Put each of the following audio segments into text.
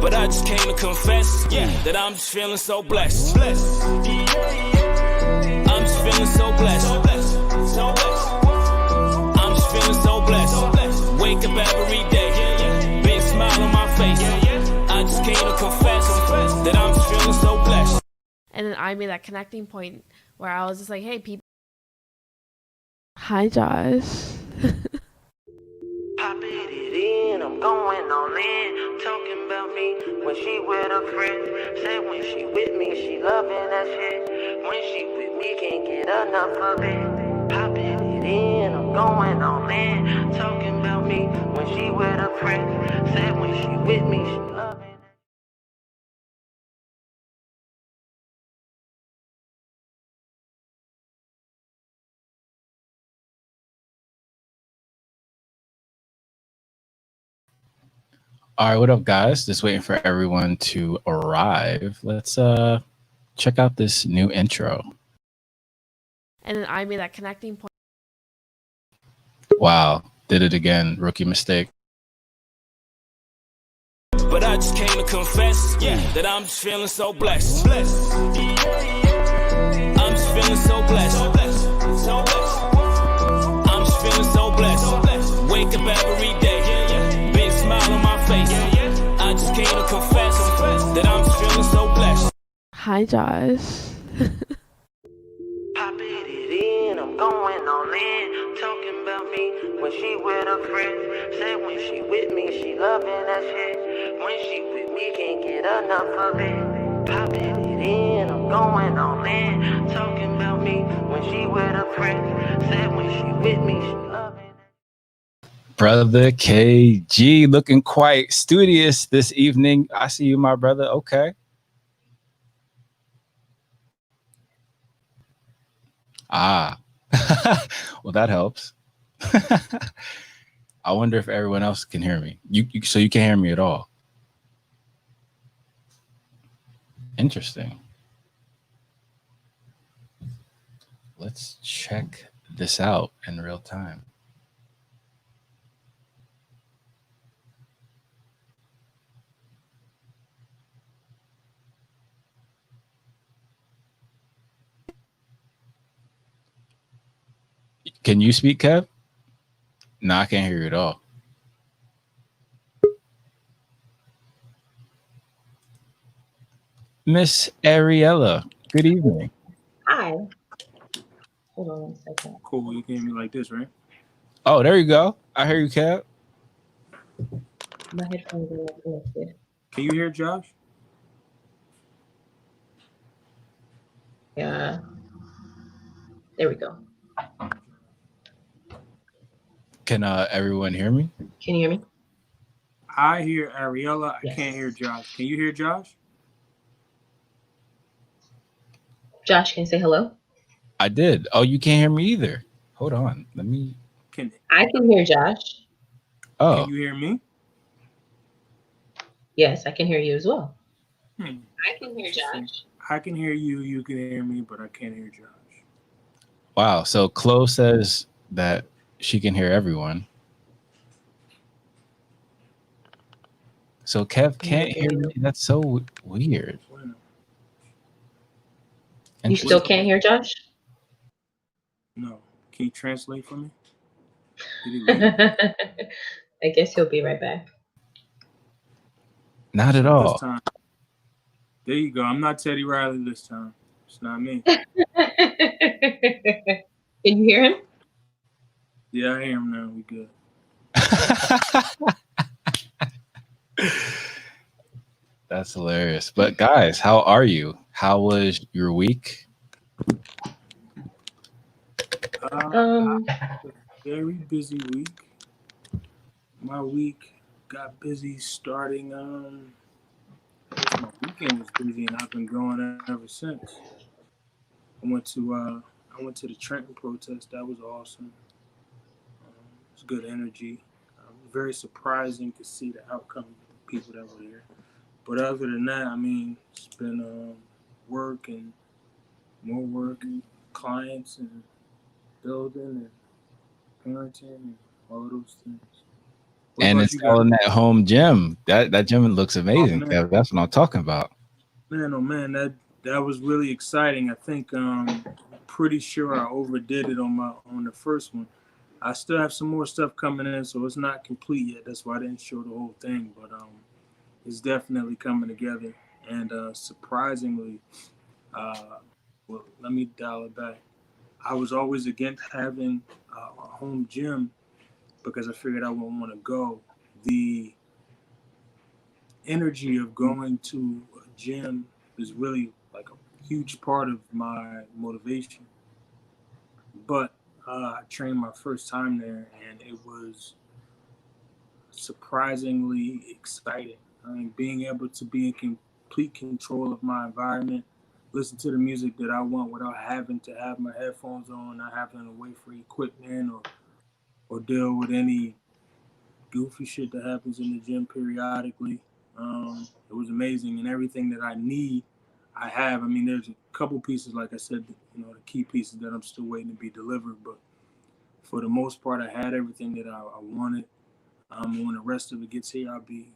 But I just came to confess, that I'm just feeling so blessed. I'm just feeling so blessed. I'm just feeling so blessed. Wake up every day, big smile on my face. I just came to confess that I'm just feeling so blessed. And then I made that connecting point where I was just like, hey, people. Hi, Josh. Popping it in, I'm going all in. Talking about me when she with her friends. Said when she with me, she loving that shit. When she with me, can't get enough of it. Popping it in, I'm going all in. Talking about me when she with her friends. Said when she with me, she loving that. All right, what up, guys? Just waiting for everyone to arrive. Let's check out this new intro. And then I made that connecting point. Wow, did it again. Rookie mistake. But I just came to confess, that I'm just feeling so blessed. I'm just feeling so blessed. I'm just feeling so blessed. Wake up every day, big smile on my face. I just came to confess that I'm just feeling so blessed. Hi, Josh. Popping it in, I'm going all in. Talking about me when she with her friends. Said when she with me, she loving that shit. When she with me, can't get enough of it. Popping it in, I'm going all in. Talking about me when she with her friends. Said when she with me, she loving that. Brother KG looking quite studious this evening. I see you, my brother. Okay. Ah, well, that helps. I wonder if everyone else can hear me. So you can't hear me at all. Interesting. Let's check this out in real time. Can you speak, Kev? No, I can't hear you at all. Miss Ariella, good evening. Hi. Hold on 1 second. Cool, you can hear me like this, right? Oh, there you go. I hear you, Kev. My headphones are not connected. Can you hear Josh? Yeah. There we go. Can everyone hear me? Can you hear me? I hear Ariella. Yes. I can't hear Josh. Can you hear Josh? Josh, can you say hello? I did. Oh, you can't hear me either. Hold on. Let me. I can hear Josh. Oh. Can you hear me? Yes, I can hear you as well. I can hear Josh. I can hear you. You can hear me, but I can't hear Josh. Wow. So Chloe says that she can hear everyone. So Kev can't hear me. That's so weird. You still can't hear Josh? No. Can you translate for me? I guess he'll be right back. Not at all. This time. There you go. I'm not Teddy Riley this time. It's not me. Can you hear him? Yeah, I hear him now. We good. That's hilarious. But guys, how are you? How was your week? Very busy week. My week got busy starting. My weekend was busy, and I've been going ever since. I went to the Trenton protest. That was awesome. It was good energy. Very surprising to see the outcome of the people that were there. But other than that, I mean, it's been work and more work, and clients and building and parenting and all of those things. What And about you installing guys? that home gym, that gym looks Oh amazing, man, Kev. That's what I'm talking about. man, oh man, that was really exciting. I think pretty sure I overdid it on the first one. I still have some more stuff coming in, so it's not complete yet. That's why I didn't show the whole thing, but it's definitely coming together. And surprisingly, well, let me dial it back. I was always against having a home gym because I figured I wouldn't want to go. The energy of going to a gym is really like a huge part of my motivation. But I trained my first time there, and it was surprisingly exciting. I mean, being able to be in complete control of my environment, listen to the music that I want without having to have my headphones on, not having to wait for equipment or deal with any goofy shit that happens in the gym periodically. It was amazing, and everything that I need, I have. I mean, there's a couple pieces, like I said, the key pieces that I'm still waiting to be delivered. But for the most part, I had everything that I wanted. When the rest of it gets here, I'll be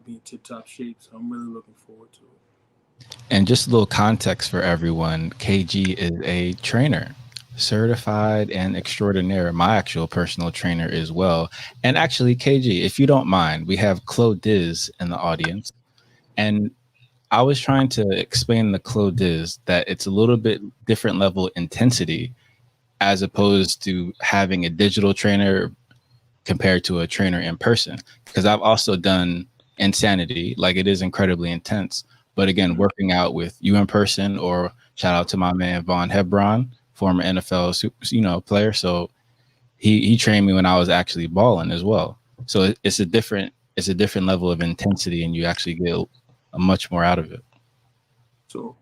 in tip-top shape. So I'm really looking forward to it. And just a little context for everyone, KG is a trainer, certified and extraordinaire, my actual personal trainer as well. And actually, KG, if you don't mind, we have Chloe Diz in the audience. And I was trying to explain to Chloe Diz that it's a little bit different level of intensity as opposed to having a digital trainer compared to a trainer in person. Because I've also done Insanity, like it is incredibly intense. But again, working out with you in person, or shout out to my man Von Hebron, former NFL player. So he trained me when I was actually balling as well. So it's a different level of intensity, and you actually get a much more out of it. So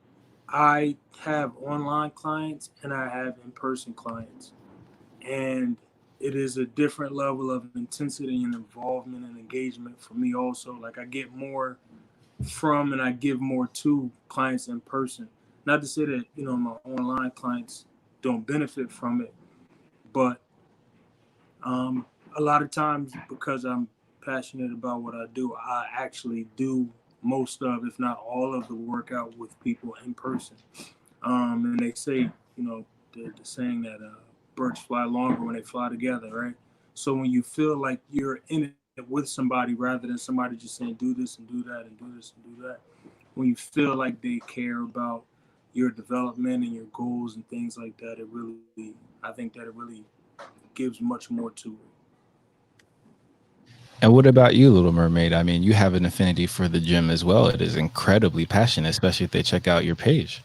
I have online clients and I have in-person clients, and it is a different level of intensity and involvement and engagement for me also. Like I get more from and I give more to clients in person. Not to say that, my online clients don't benefit from it, but a lot of times because I'm passionate about what I do, I actually do most of, if not all of the workout with people in person. And they say, the saying that birds fly longer when they fly together, right? So when you feel like you're in it with somebody rather than somebody just saying do this and do that and do this and do that, when you feel like they care about your development and your goals and things like that, I think that it really gives much more to it. And what about you, Little Mermaid? I mean, you have an affinity for the gym as well. It is incredibly passionate, especially if they check out your page.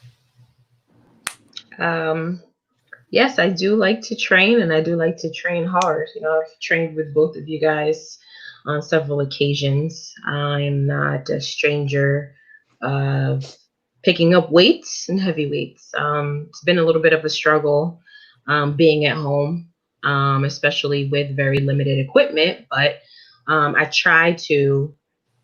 Yes, I do like to train, and I do like to train hard. I've trained with both of you guys on several occasions. I'm not a stranger of picking up weights and heavy weights. It's been a little bit of a struggle being at home, especially with very limited equipment, but I try to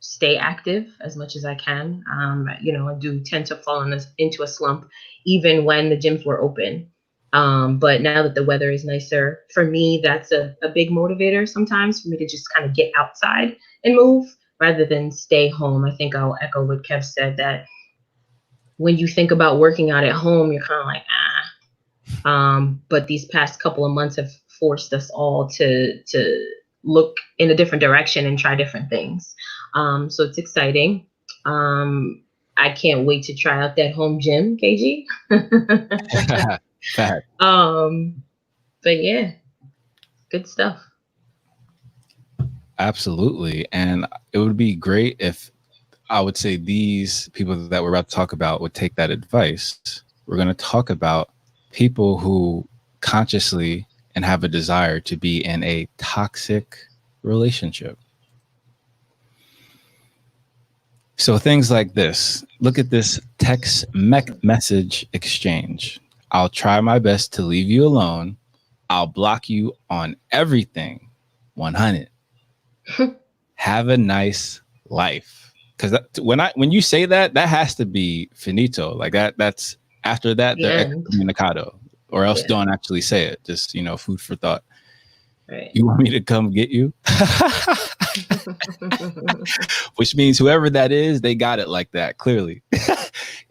stay active as much as I can. I do tend to fall into a slump even when the gyms were open. But now that the weather is nicer, for me, that's a big motivator sometimes for me to just kind of get outside and move rather than stay home. I think I'll echo what Kev said, that when you think about working out at home, you're kind of like, but these past couple of months have forced us all to look in a different direction and try different things. So it's exciting. I can't wait to try out that home gym, KG. But yeah, good stuff. Absolutely. And it would be great if, I would say, these people that we're about to talk about would take that advice. We're going to talk about people who consciously and have a desire to be in a toxic relationship. So things like this. Look at this text message exchange. I'll try my best to leave you alone. I'll block you on everything. 100. Have a nice life. Because when you say that, that has to be finito. Like that's after that, they're excommunicado, or else don't actually say it. Just, food for thought. Right. You want me to come get you? Which means whoever that is, they got it like that, clearly.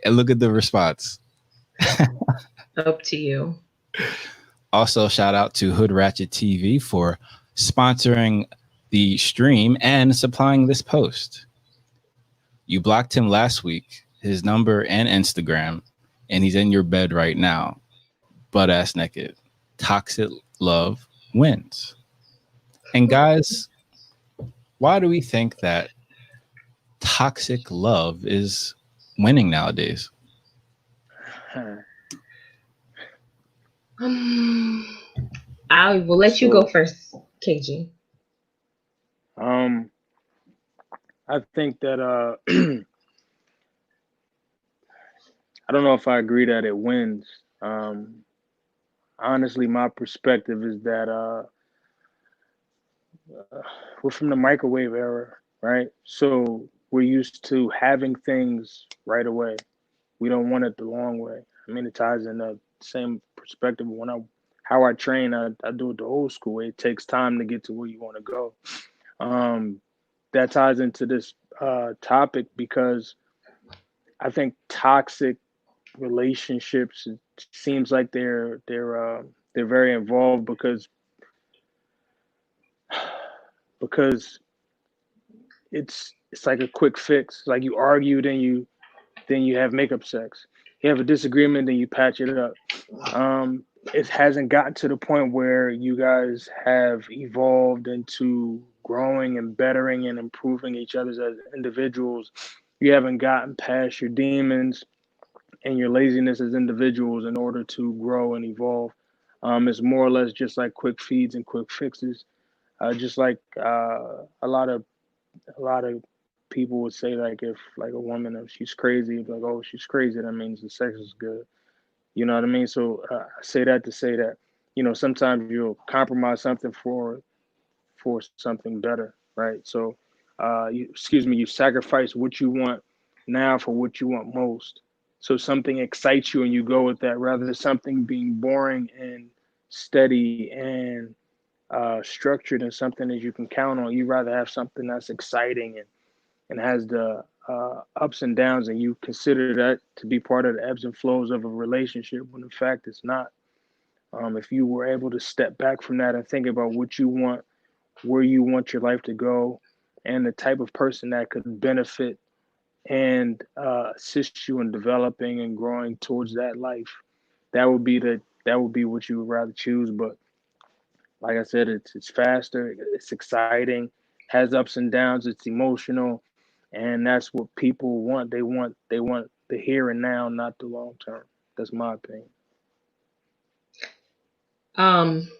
And look at the response. Up to you. Also, shout out to Hood Ratchet TV for sponsoring the stream and supplying this post. You blocked him last week, his number and Instagram, and he's in your bed right now, butt ass naked. Toxic love wins. And guys, why do we think that toxic love is winning nowadays? I will let you go first, KG. I think that I don't know if I agree that it wins. Honestly, my perspective is that we're from the microwave era, right? So we're used to having things right away. We don't want it the long way. I mean, it ties in the same perspective. How I train, I do it the old school way. It takes time to get to where you want to go. That ties into this topic because I think toxic relationships, it seems like they're very involved because it's like a quick fix. Like you argue, then you have makeup sex. You have a disagreement, then you patch it up. It hasn't gotten to the point where you guys have evolved into growing and bettering and improving each other as individuals. You haven't gotten past your demons and your laziness as individuals in order to grow and evolve. It's more or less just like quick feeds and quick fixes. Just like a lot of people would say, like, if like a woman, if she's crazy, like, oh, she's crazy, that means the sex is good. You know what I mean? So I say that to say that, sometimes you'll compromise something for something better, right? So you sacrifice what you want now for what you want most. So something excites you and you go with that rather than something being boring and steady and structured and something that you can count on. You rather have something that's exciting and has the ups and downs, and you consider that to be part of the ebbs and flows of a relationship when in fact it's not. If you were able to step back from that and think about what you want, where you want your life to go, and the type of person that could benefit and assist you in developing and growing towards that life, that would be what you would rather choose. But like I said, it's faster, it's exciting, has ups and downs, it's emotional, and that's what people want. They want the here and now, not the long term. That's my opinion.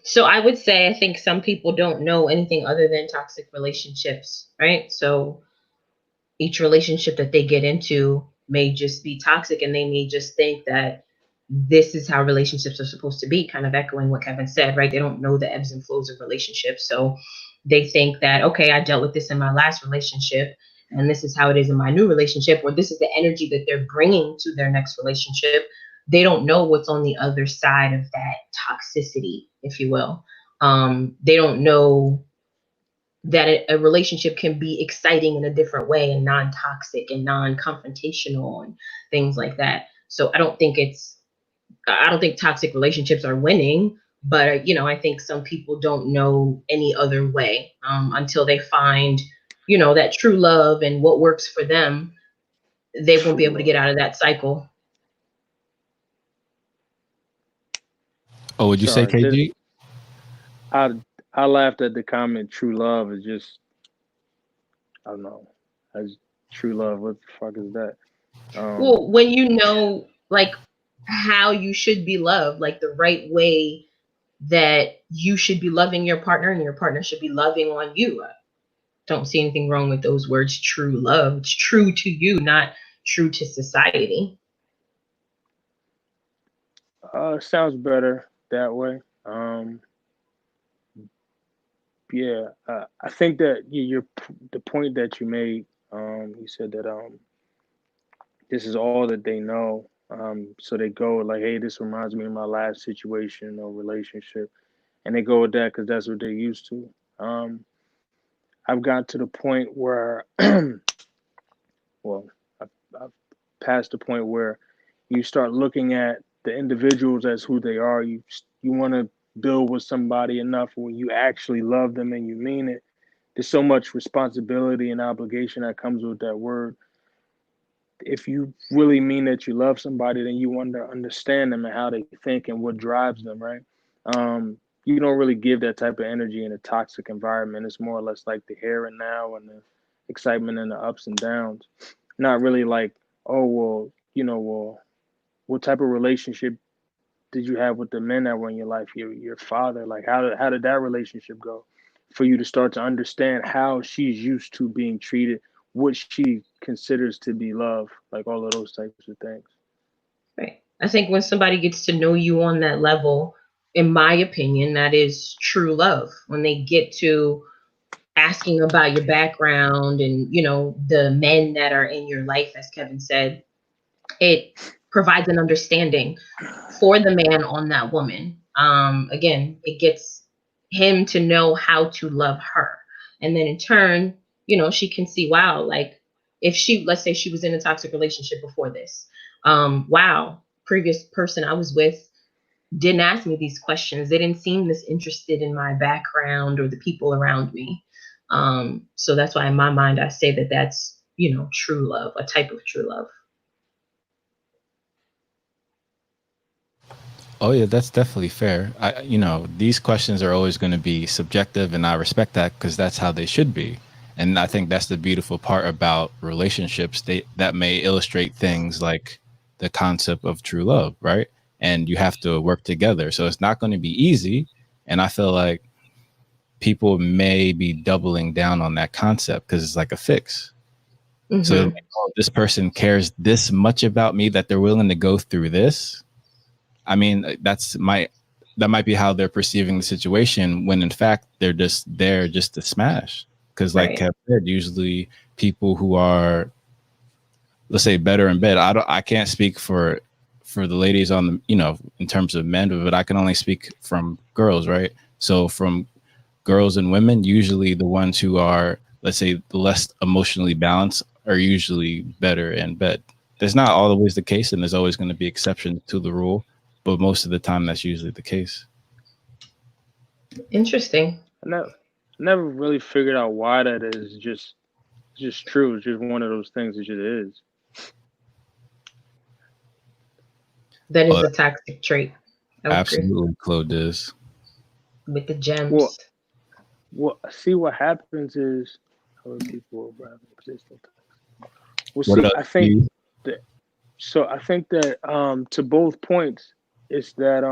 So I would say I think some people don't know anything other than toxic relationships, right? So each relationship that they get into may just be toxic, and they may just think that this is how relationships are supposed to be, kind of echoing what Kevin said, right? They don't know the ebbs and flows of relationships. So they think that, okay, I dealt with this in my last relationship, and this is how it is in my new relationship, or this is the energy that they're bringing to their next relationship. They don't know what's on the other side of that toxicity, if you will. They don't know that a relationship can be exciting in a different way and non-toxic and non-confrontational and things like that. So I don't think toxic relationships are winning, but I think some people don't know any other way until they find, that true love and what works for them. They won't be able to get out of that cycle. Oh, would you say, Sorry, KG? I laughed at the comment. True love is just, I don't know. As true love, what the fuck is that? Well, when you know, like, how you should be loved, like the right way that you should be loving your partner and your partner should be loving on you. I don't see anything wrong with those words, true love. It's true to you, not true to society. Sounds better that way. Yeah, I think that the point that you made. You said that this is all that they know. So they go like, hey, this reminds me of my last situation or relationship, and they go with that because that's what they're used to. I've got to the point where, well, I've passed the point where you start looking at the individuals as who they are. You want to build with somebody enough when you actually love them and you mean it. There's so much responsibility and obligation that comes with that word. If you really mean that you love somebody, then you want to understand them and how they think and what drives them, right? You don't really give that type of energy in a toxic environment. It's more or less like the here and now and the excitement and the ups and downs. Not really like, oh, well, well, what type of relationship did you have with the men that were in your life? Your father, like how did that relationship go? For you to start to understand how she's used to being treated, what she considers to be love, like all of those types of things. Right. I think when somebody gets to know you on that level, in my opinion, that is true love. When they get to asking about your background and, the men that are in your life, as Kevin said, it provides an understanding for the man on that woman. Again, it gets him to know how to love her. And then in turn, she can see, wow, like if let's say she was in a toxic relationship before this, wow, previous person I was with didn't ask me these questions. They didn't seem this interested in my background or the people around me. So that's why in my mind, I say that that's, true love, a type of true love. Oh yeah, that's definitely fair. These questions are always going to be subjective, and I respect that because that's how they should be. And I think that's the beautiful part about relationships. That may illustrate things like the concept of true love, right? And you have to work together. So it's not going to be easy. And I feel like people may be doubling down on that concept because it's like a fix. Mm-hmm. So like, oh, this person cares this much about me that they're willing to go through this. I mean, that might be how they're perceiving the situation when in fact they're just there just to smash. Because like Kev said, usually people who are, let's say, better in bed. I can't speak for the ladies on the, in terms of men, but I can only speak from girls, right? So from girls and women, usually the ones who are, let's say, the less emotionally balanced are usually better in bed. That's not always the case, and there's always going to be exceptions to the rule. But most of the time, that's usually the case. Interesting. I never really figured out why that is. Just true. It's just one of those things. It just is. That is a toxic trait. Absolutely, Claude is. With the gems. Well, see what happens is other people are resistant. Well, see, I think that to both points, it's that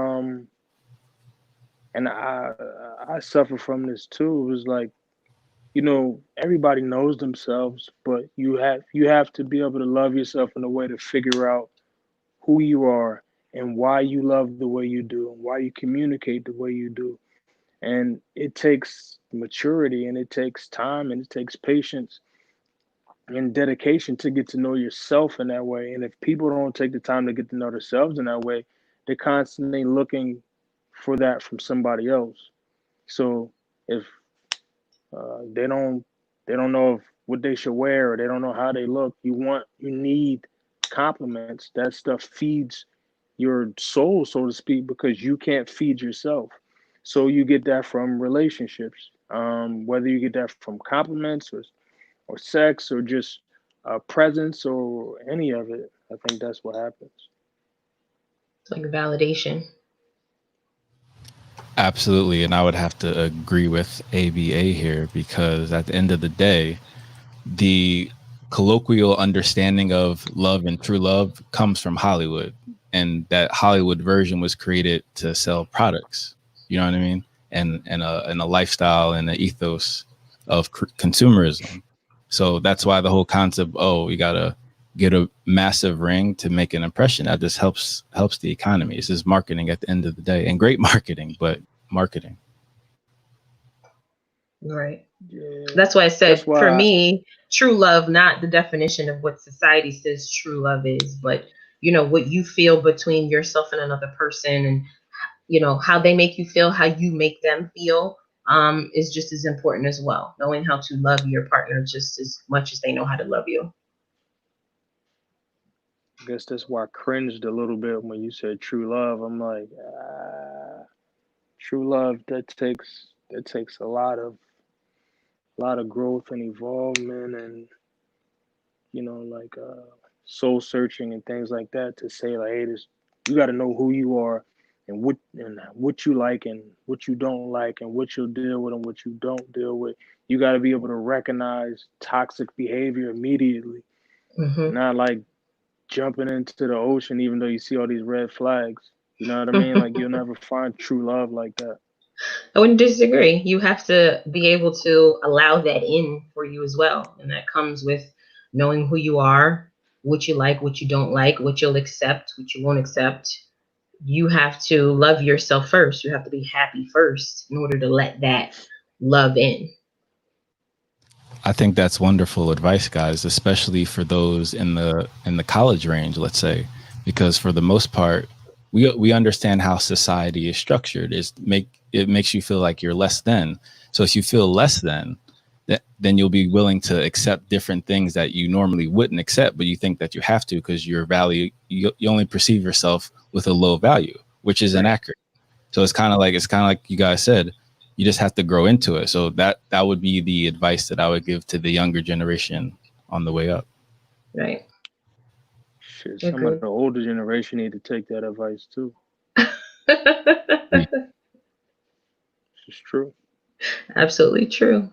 and I suffer from this too. It was like, everybody knows themselves, but you have to be able to love yourself in a way to figure out who you are and why you love the way you do and why you communicate the way you do. And it takes maturity and it takes time and it takes patience and dedication to get to know yourself in that way. And if people don't take the time to get to know themselves in that way, they're constantly looking for that from somebody else. So if they don't know what they should wear or they don't know how they look, you need compliments. That stuff feeds your soul, so to speak, because you can't feed yourself. So you get that from relationships, whether you get that from compliments or sex or just presence or any of it. I think that's what happens. It's like validation. Absolutely. And I would have to agree with ABA here because at the end of the day, the colloquial understanding of love and true love comes from Hollywood. And that Hollywood version was created to sell products. You know what I mean? And a lifestyle and an ethos of consumerism. So that's why the whole concept, you got to get a massive ring to make an impression. That just helps the economy. It's just marketing at the end of the day, and great marketing, but marketing. Right. Yeah. That's why I said, for me, true love, not the definition of what society says true love is, but what you feel between yourself and another person and you know, how they make you feel, how you make them feel, is just as important as well. Knowing how to love your partner just as much as they know how to love you. I guess that's why I cringed a little bit when you said true love. I'm like, true love, that takes a lot of growth and involvement, and like soul searching and things like that, to say like, hey, this, you got to know who you are, and what you like and what you don't like, and what you'll deal with and what you don't deal with. You got to be able to recognize toxic behavior immediately, Hmm. not like jumping into the ocean even though you see all these red flags. You know what I mean? Like, you'll never find true love like that. I wouldn't disagree. You have to be able to allow that in for you as well. And that comes with knowing who you are, what you like, what you'll accept, what you won't accept. You have to love yourself first. You have to be happy first in order to let that love in. I think that's wonderful advice, guys, especially for those in the college range, let's say, because for the most part, we understand how society is structured. It makes you feel like you're less than. So if you feel less than, then you'll be willing to accept different things that you normally wouldn't accept, but you think that you have to because your value, you only perceive yourself with a low value, which is inaccurate. So it's kind of like you guys said, you just have to grow into it. So that would be the advice that I would give to the younger generation on the way up. Right. Shit, some Agree. of the older generation need to take that advice too. It's true. Absolutely true.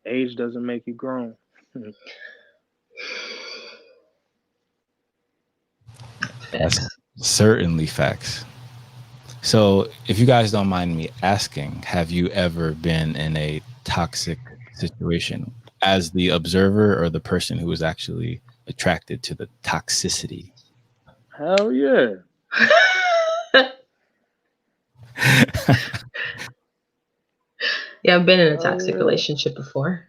Age doesn't make you grown. That's Facts. certainly facts. So if you guys don't mind me asking, have you ever been in a toxic situation as the observer or the person who was actually attracted to the toxicity? Hell yeah. Yeah, I've been in a Hell toxic yeah. relationship before.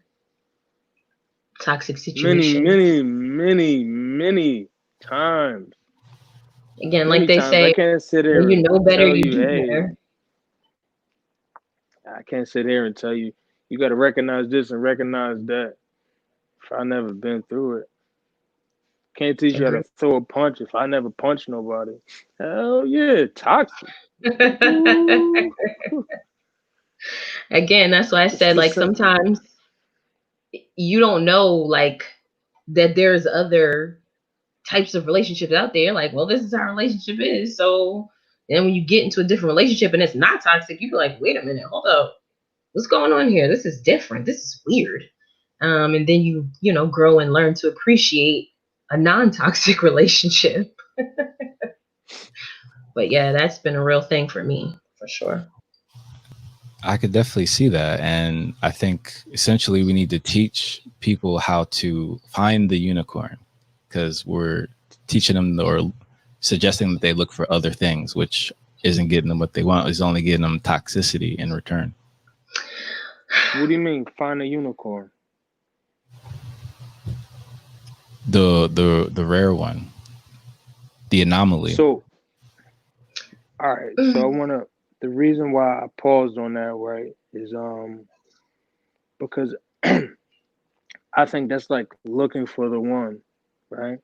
Toxic Many, situation. many, many, many times. Again, like Many they times. I say, can't sit when here you and know better, tell you you, do hey, better. I can't sit here and tell you, you got to recognize this and recognize that. If I never been through it, can't teach you how to Agree. throw a punch if I never punched nobody. Hell yeah, toxic. Ooh, Again, that's why I it's said, the like, same. sometimes you don't know, like, that there's other types of relationships out there. Like, well, this is how a relationship is. So then when you get into a different relationship and it's not toxic, you be like, wait a minute, hold up. What's going on here? This is different. This is weird. And then you know, grow and learn to appreciate a non-toxic relationship. But yeah, that's been a real thing for me, for sure. I could definitely see that. And I think essentially we need to teach people how to find the unicorn because we're teaching them or suggesting that they look for other things, which isn't getting them what they want, is only getting them toxicity in return. What do you mean, find a unicorn? The rare one, the anomaly. So, all right. So I wanna. The reason why I paused on that, right, is because I think that's like looking for the one, right?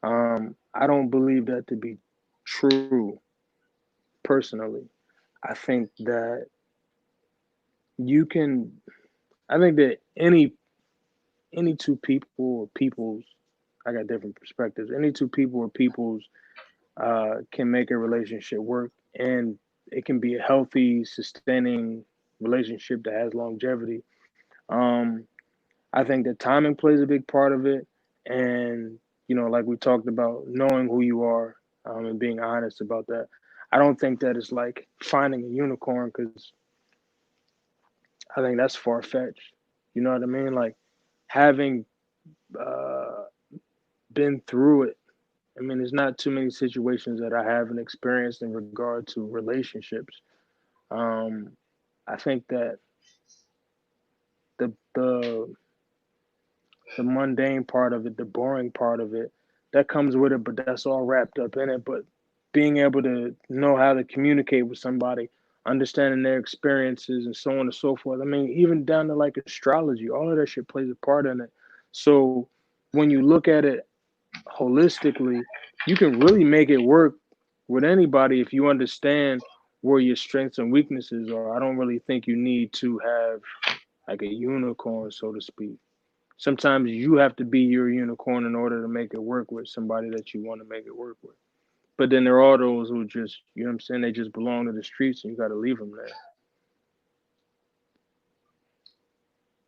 I don't believe that to be true personally. I think that you can. I think that any two people or peoples, I got different perspectives. Any two people or peoples can make a relationship work, and it can be a healthy, sustaining relationship that has longevity. Um, I think that timing plays a big part of it, and like we talked about, knowing who you are, and being honest about that. I don't think that it's like finding a unicorn, because I think that's far fetched. You know what I mean? Like, having uh, been through it. I mean, there's not too many situations that I haven't experienced in regard to relationships. Um, I think that the the the mundane part of it, the boring part of it, that comes with it, but that's all wrapped up in it. But being able to know how to communicate with somebody, understanding their experiences and so on and so forth. I mean, even down to like astrology, all of that shit plays a part in it. So when you look at it holistically, you can really make it work with anybody if you understand where your strengths and weaknesses are. I don't really think you need to have like a unicorn, so to speak. Sometimes you have to be your unicorn in order to make it work with somebody that you want to make it work with. But then there are those who just, you know what I'm saying, they just belong to the streets and you got to leave them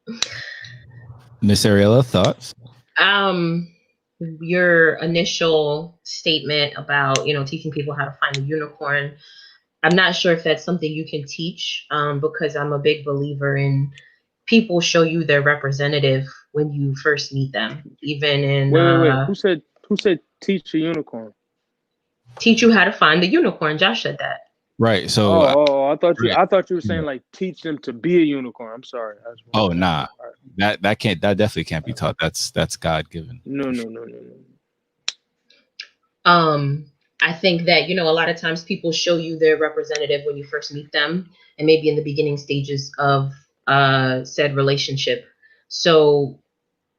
there. Miss Ariella, thoughts? Your initial statement about, you know, teaching people how to find a unicorn, I'm not sure if that's something you can teach, because I'm a big believer in people show you their representative when you first meet them. Even in wait. Who said teach a unicorn? Teach you how to find the unicorn. Josh said that. Right. So I thought you were saying like teach them to be a unicorn. I'm sorry. Oh nah. That definitely can't be taught. That's God given. No. I think that, you know, a lot of times people show you their representative when you first meet them, and maybe in the beginning stages of said relationship. So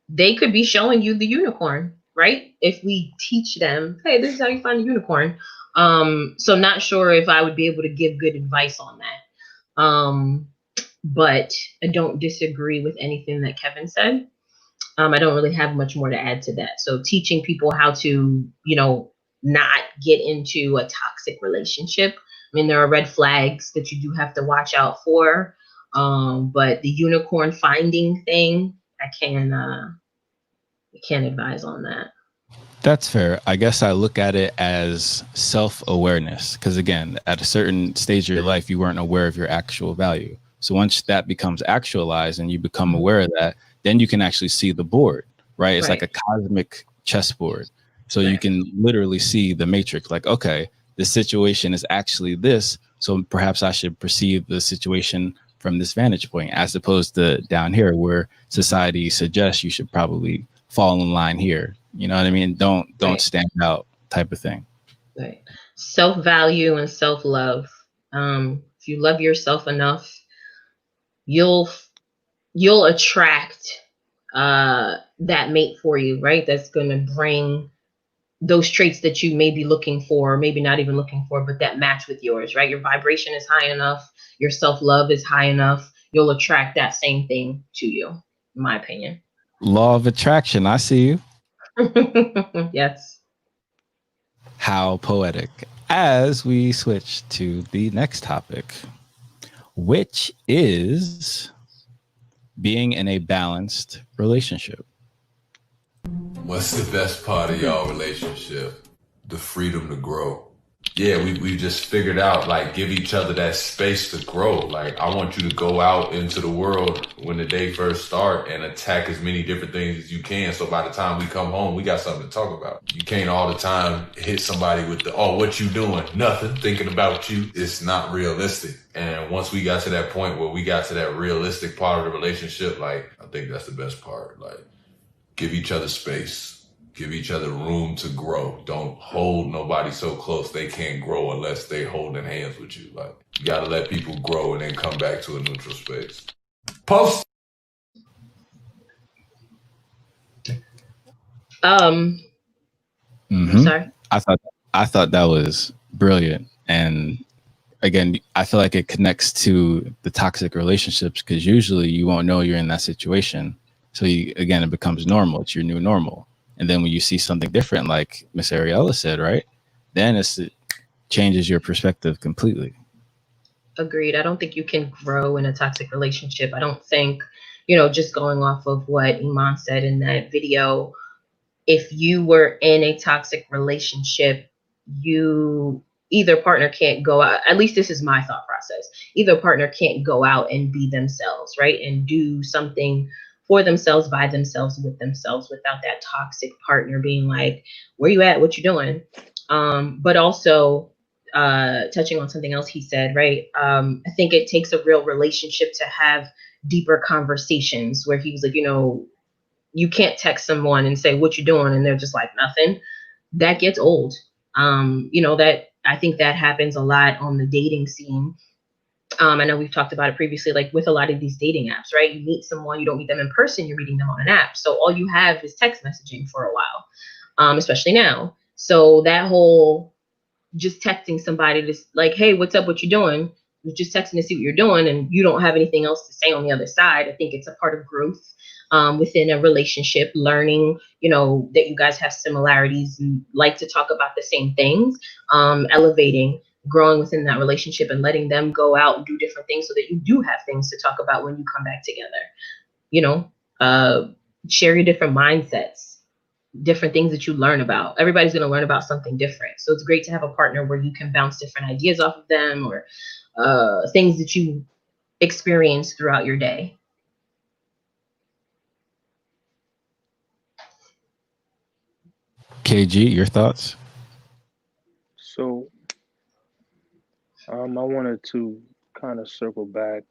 they could be showing you the unicorn, right? If we teach them, hey, this is how you find a unicorn. So not sure if I would be able to give good advice on that. But I don't disagree with anything that Kevin said. I don't really have much more to add to that. So teaching people how to, you know, not get into a toxic relationship. I mean, there are red flags that you do have to watch out for. But the unicorn finding thing, I can't advise on that. That's fair. I guess I look at it as self-awareness, because again, at a certain stage of your life, you weren't aware of your actual value. So once that becomes actualized and you become aware of that, then you can actually see the board, right? It's like a cosmic chessboard. So you can literally see the matrix, like, okay, the situation is actually this. So perhaps I should perceive the situation from this vantage point, as opposed to down here where society suggests you should probably fall in line here. You know what I mean? Don't stand out type of thing. Right. Self-value and self-love. If you love yourself enough, you'll attract that mate for you, right? That's going to bring those traits that you may be looking for, or maybe not even looking for, but that match with yours, right? Your vibration is high enough, your self-love is high enough, you'll attract that same thing to you, in my opinion. Law of attraction, I see you. Yes. How poetic. As we switch to the next topic, which is being in a balanced relationship. What's the best part of y'all relationship? The freedom to grow. Yeah, we just figured out, like, give each other that space to grow. Like, I want you to go out into the world when the day first start and attack as many different things as you can. So by the time we come home, we got something to talk about. You can't all the time hit somebody with the, oh, what you doing? Nothing. Thinking about you. It's not realistic. And once we got to that point where we got to that realistic part of the relationship, like, I think that's the best part. Like, give each other space. Give each other room to grow. Don't hold nobody so close they can't grow unless they holding hands with you. Like, you gotta let people grow and then come back to a neutral space. Post. I'm sorry. I thought that was brilliant. And again, I feel like it connects to the toxic relationships, because usually you won't know you're in that situation. So it becomes normal. It's your new normal. And then when you see something different, like Miss Ariella said, right, then it changes your perspective completely. Agreed. I don't think you can grow in a toxic relationship. I don't think, you know, just going off of what Iman said in that video, if you were in a toxic relationship, either partner can't go out. At least this is my thought process. Either partner can't go out and be themselves, right? And do something for themselves, by themselves, with themselves, without that toxic partner being like, where you at? What you doing? But also touching on something else he said, right? I think it takes a real relationship to have deeper conversations, where he was like, you know, you can't text someone and say, what you doing? And they're just like, nothing. That gets old. You know, that I think that happens a lot on the dating scene. I know we've talked about it previously, like with a lot of these dating apps, right? You meet someone, you don't meet them in person, you're meeting them on an app. So all you have is text messaging for a while, especially now. So that whole just texting somebody to like, hey, what's up? What you doing? Just texting to see what you're doing, and you don't have anything else to say on the other side. I think it's a part of growth within a relationship, learning, that you guys have similarities and like to talk about the same things, elevating, growing within that relationship and letting them go out and do different things so that you do have things to talk about when you come back together. Share your different mindsets, different things that you learn about. Everybody's going to learn about something different. So it's great to have a partner where you can bounce different ideas off of them, or things that you experience throughout your day. KG, your thoughts? So I wanted to kind of circle back.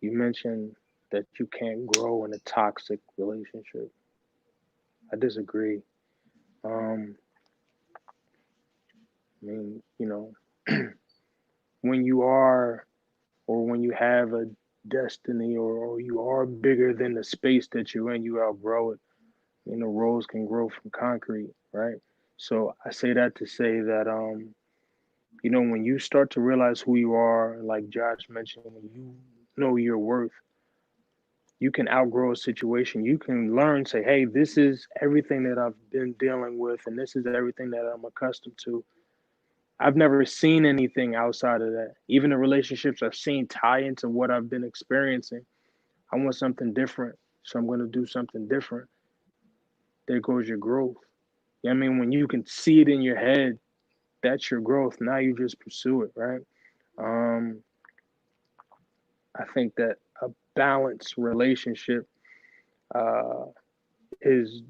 You mentioned that you can't grow in a toxic relationship. I disagree. I mean, when you are, or when you have a destiny, or you are bigger than the space that you're in, you outgrow it. Rose can grow from concrete, right? So I say that to say that, when you start to realize who you are, like Josh mentioned, when you know your worth, you can outgrow a situation. You can learn, say, hey, this is everything that I've been dealing with, and this is everything that I'm accustomed to. I've never seen anything outside of that. Even the relationships I've seen tie into what I've been experiencing. I want something different, so I'm going to do something different. There goes your growth. I mean, when you can see it in your head, that's your growth. Now you just pursue it, right? Um, I think that a balanced relationship uh, is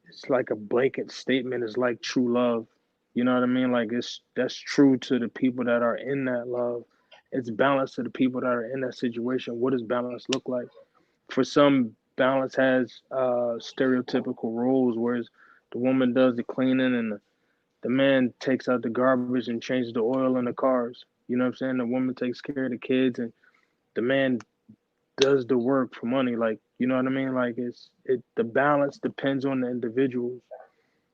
it's like a blanket statement. It's like true love. You know what I mean? Like that's true to the people that are in that love. It's balanced to the people that are in that situation. What does balance look like? For some, balance has stereotypical roles, whereas the woman does the cleaning and the man takes out the garbage and changes the oil in the cars. You know what I'm saying? The woman takes care of the kids and the man does the work for money. Like, you know what I mean? Like the balance depends on the individuals.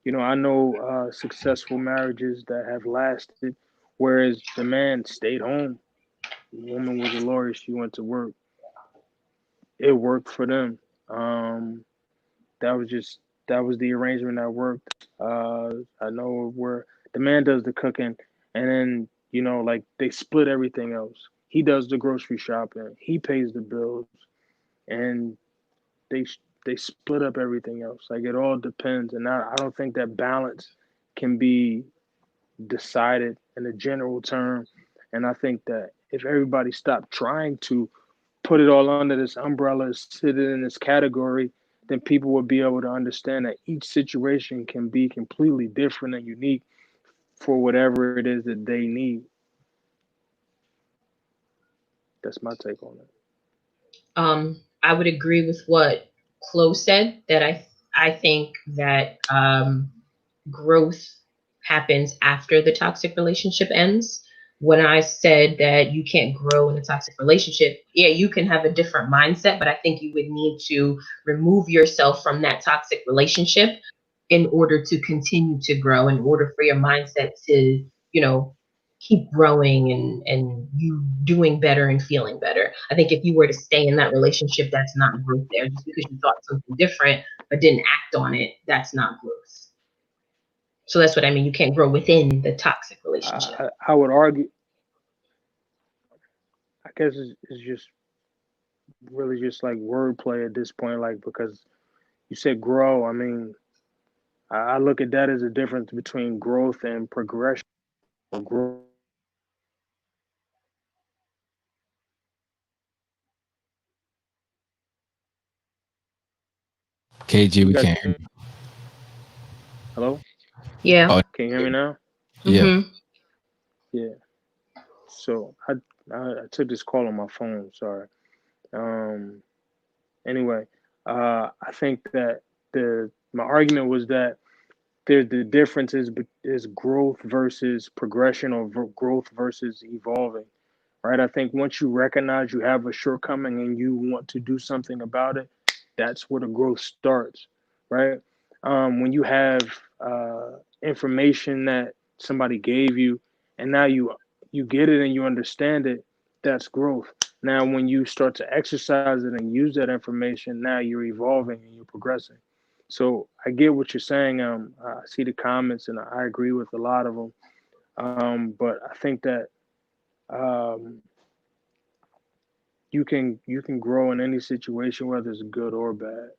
I know successful marriages that have lasted, whereas the man stayed home. The woman was a lawyer. She went to work. It worked for them. Um, that was the arrangement that worked. I know where the man does the cooking, and then like they split everything else. He does the grocery shopping. He pays the bills, and they they split up everything else. Like it all depends, and I don't think that balance can be decided in a general term. And I think that if everybody stopped trying to put it all under this umbrella, sit it in this category, then people would be able to understand that each situation can be completely different and unique for whatever it is that they need. That's my take on it. I would agree with what Chloe said, that I think that growth happens after the toxic relationship ends. When I said that you can't grow in a toxic relationship, yeah, you can have a different mindset, but I think you would need to remove yourself from that toxic relationship in order to continue to grow, in order for your mindset to, keep growing and you doing better and feeling better. I think if you were to stay in that relationship, that's not growth there. Just because you thought something different but didn't act on it, that's not growth. So that's what I mean. You can't grow within the toxic relationship. I would argue, I guess it's just really just like wordplay at this point, like because you said grow. I mean, I look at that as a difference between growth and progression. Or growth. KG, we You guys, can't hear you. hello? Yeah. Oh, Can you hear me now? yeah. Mm-hmm. Yeah. So I took this call on my phone. Sorry. Um. Anyway, I think that the my argument was that the difference is growth versus progression, or growth versus evolving, right? I think once you recognize you have a shortcoming and you want to do something about it, that's where the growth starts, right? When you have information that somebody gave you, and now you get it and you understand it, that's growth. Now, when you start to exercise it and use that information, now you're evolving and you're progressing. So I get what you're saying. I see the comments and I agree with a lot of them. But I think that um, you can grow in any situation, whether it's good or bad.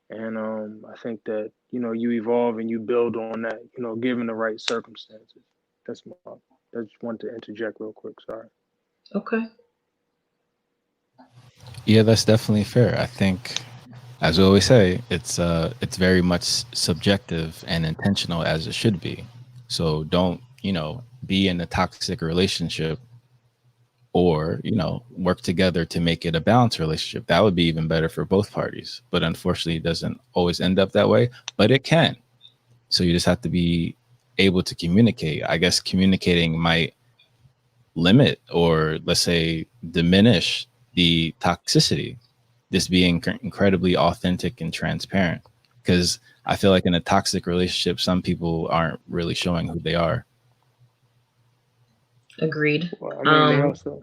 And I think that you evolve and you build on that. Given the right circumstances. That's my. I just wanted to interject real quick. Sorry. Okay. Yeah, that's definitely fair. I think, as we always say, it's very much subjective and intentional, as it should be. So don't be in a toxic relationship, or work together to make it a balanced relationship. That would be even better for both parties. But unfortunately, it doesn't always end up that way. But it can. So you just have to be able to communicate. I guess communicating might limit, or let's say diminish, the toxicity. Just being incredibly authentic and transparent. Because I feel like in a toxic relationship, some people aren't really showing who they are. Agreed. Well, I mean, they also.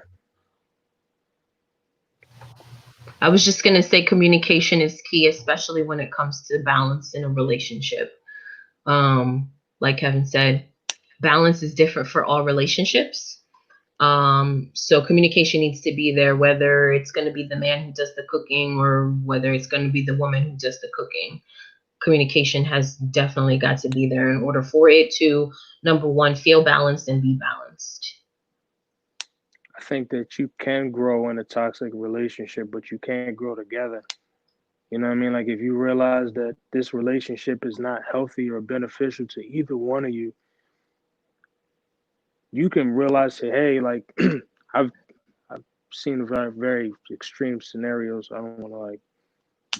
I was just going to say communication is key, especially when it comes to balance in a relationship. Like Kevin said, balance is different for all relationships. So communication needs to be there, whether it's going to be the man who does the cooking or whether it's going to be the woman who does the cooking. Communication has definitely got to be there in order for it to, number one, feel balanced and be balanced. I think that you can grow in a toxic relationship, but you can't grow together. You know what I mean? Like if you realize that this relationship is not healthy or beneficial to either one of you, you can realize, say, hey, like I've seen very, very extreme scenarios. I don't want to like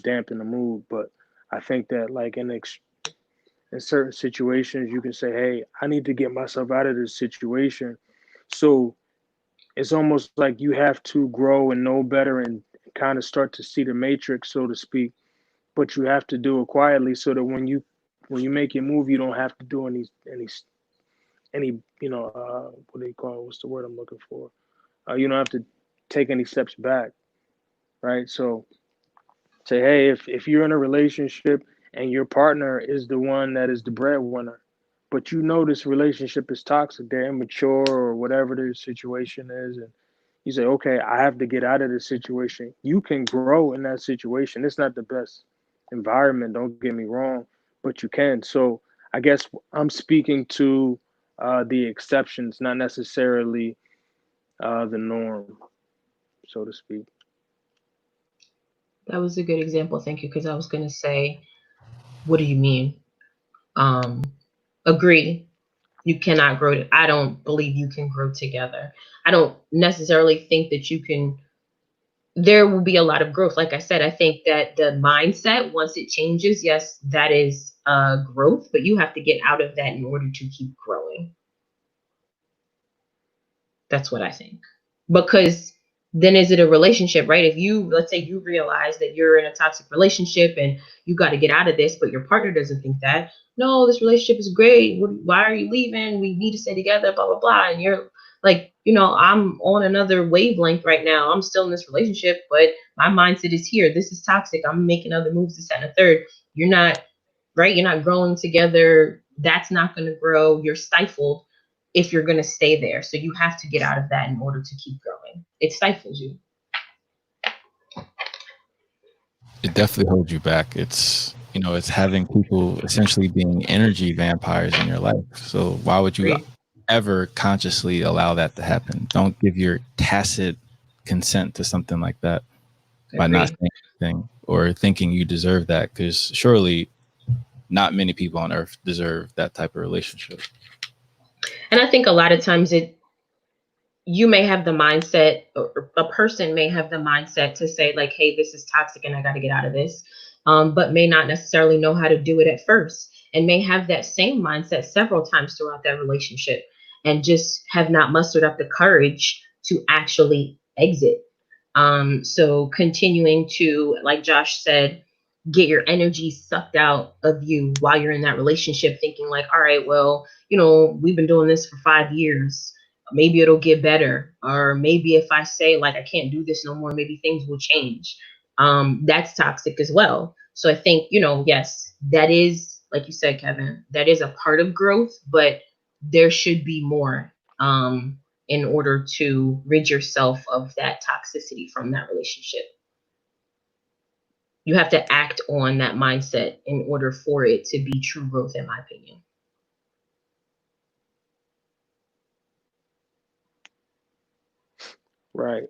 dampen the mood, but I think that like in certain situations, you can say, hey, I need to get myself out of this situation. So it's almost like you have to grow and know better and kind of start to see the matrix, so to speak. But you have to do it quietly so that when you make your move, you don't have to do any what do you call it? What's the word I'm looking for? You don't have to take any steps back, right? So say, hey, if you're in a relationship and your partner is the one that is the breadwinner, but you know this relationship is toxic, they're immature or whatever the situation is, and you say, okay, I have to get out of this situation. You can grow in that situation. It's not the best environment, don't get me wrong, but you can. So I guess I'm speaking to the exceptions, not necessarily the norm, so to speak. That was a good example. Thank you. Because I was going to say, what do you mean? Agree. You cannot grow. I don't believe you can grow together. I don't necessarily think that you can. There will be a lot of growth. Like I said, I think that the mindset, once it changes, yes, that is growth, but you have to get out of that in order to keep growing. That's what I think. Because then is it a relationship, right? If you, let's say you realize that you're in a toxic relationship and you got to get out of this, but your partner doesn't think that, no, this relationship is great. Why are you leaving? We need to stay together, blah, blah, blah. And you're like, I'm on another wavelength right now. I'm still in this relationship, but my mindset is here. This is toxic. I'm making other moves, this, that, and a third. You're not, right? You're not growing together. That's not going to grow. You're stifled if you're going to stay there. So you have to get out of that in order to keep growing. It stifles you. It definitely holds you back. It's it's having people essentially being energy vampires in your life. So why would you ever consciously allow that to happen? Don't give your tacit consent to something like that by not saying anything or thinking you deserve that, because surely not many people on earth deserve that type of relationship. And I think a lot of times you may have the mindset, or a person may have the mindset to say like, hey, this is toxic and I got to get out of this, but may not necessarily know how to do it at first. and may have that same mindset several times throughout that relationship and just have not mustered up the courage to actually exit. So continuing to, like Josh said, get your energy sucked out of you while you're in that relationship, thinking like, all right, well, you know, we've been doing this for 5 years. Maybe it'll get better. Or maybe if I say like, I can't do this no more, maybe things will change. That's toxic as well. So I think, you know, yes, that is, like you said, Kevin, that is a part of growth, but there should be more in order to rid yourself of that toxicity from that relationship. You have to act on that mindset in order for it to be true growth, in my opinion. Right.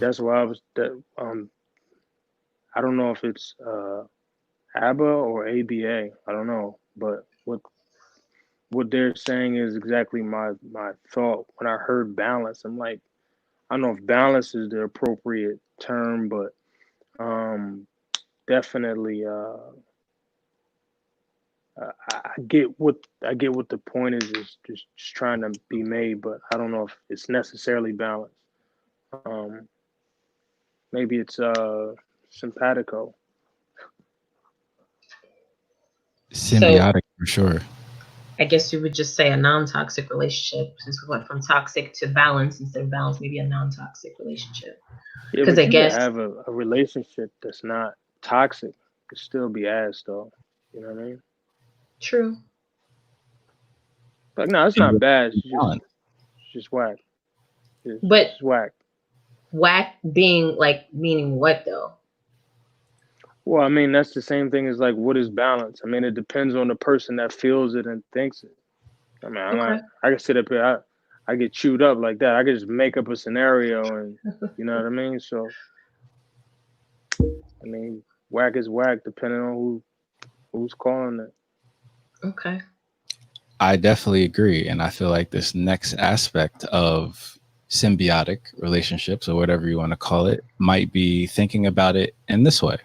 That's why I was that. I don't know if it's ABBA or ABA. I don't know, but what they're saying is exactly my thought when I heard balance. I'm like, I don't know if balance is the appropriate term, but definitely I get what the point is just trying to be made, but I don't know if it's necessarily balanced. Maybe it's simpatico. Symbiotic for sure. I guess you would just say a non-toxic relationship, since we went from toxic to balance instead of balance, maybe a non-toxic relationship. Yeah, because but I you guess can have a relationship that's not toxic. It could still be ass though. You know what I mean? true. Like no, it's not bad. It's just whack. But It's whack. whack being like meaning what though? Well, I mean, that's the same thing as like, what is balance? I mean, it depends on the person that feels it and thinks it. I mean, I can sit up here, I get chewed up like that. I could just make up a scenario and, you know what I mean? So, I mean, whack is whack depending on who's calling it. Okay. I definitely agree. And I feel like this next aspect of symbiotic relationships, or whatever you want to call it, might be thinking about it in this way.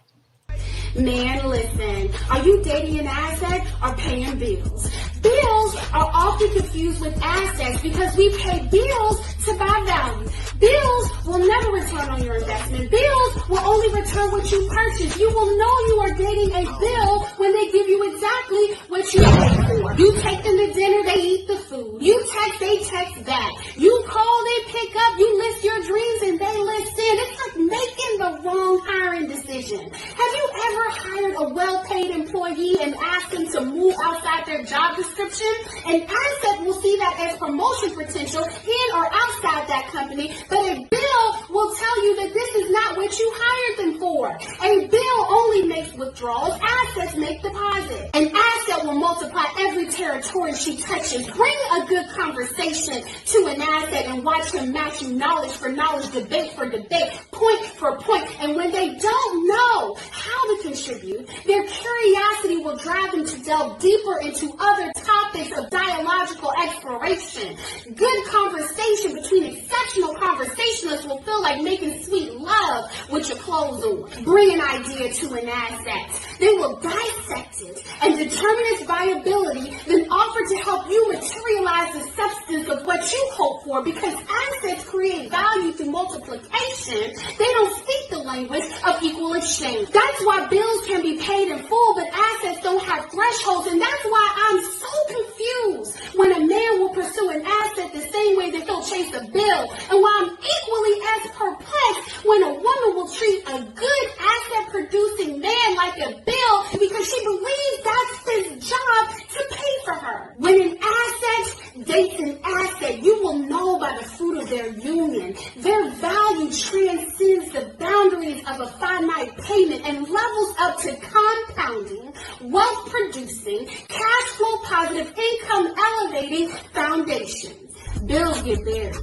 Man, listen, are you dating an asset or paying bills? Bills are often confused with assets because we pay bills to buy value. Bills will never return on your investment. Bills will only return what you purchase. You will know you are dating a bill when they give you exactly what you paid for. You take them to dinner, they eat the food. You text, they text back. You call, they pick up. You list your dreams and they listen. It's like making the wrong hiring decision. Have you ever hired a well-paid employee and asked them to move outside their job description? An asset will see that as promotion potential in or outside that company, but a bill will tell you that this is not what you hired them for. A bill only makes withdrawals. Assets make deposits. An asset will multiply every territory she touches. Bring a good conversation to an asset and watch him match you knowledge for knowledge, debate for debate, point for point. And when they don't know how to contribute, their curiosity will drive them to delve deeper into other topics of dialogical exploration. Good conversation between exceptional conversationalists will feel like making sweet love with your clothes on. Bring an idea to an asset. They will dissect it and determine its viability, then offer to help you materialize the substance of what you hope for, because assets create value through multiplication. They don't speak the language of equal exchange. That's why bills can be paid in full, but assets don't have thresholds, and that's why I'm so confused when a man will pursue an asset the same way that he'll chase a bill, and why I'm equally as perplexed when a woman will treat a good asset-producing man like a bill because she believes that's his job to pay for her. When an asset dates an asset, you will know by the fruit of their union. Their value transcends the boundaries of a finite payment and levels up to compounding, wealth producing, cash flow positive, income elevating foundations. Bills get buried.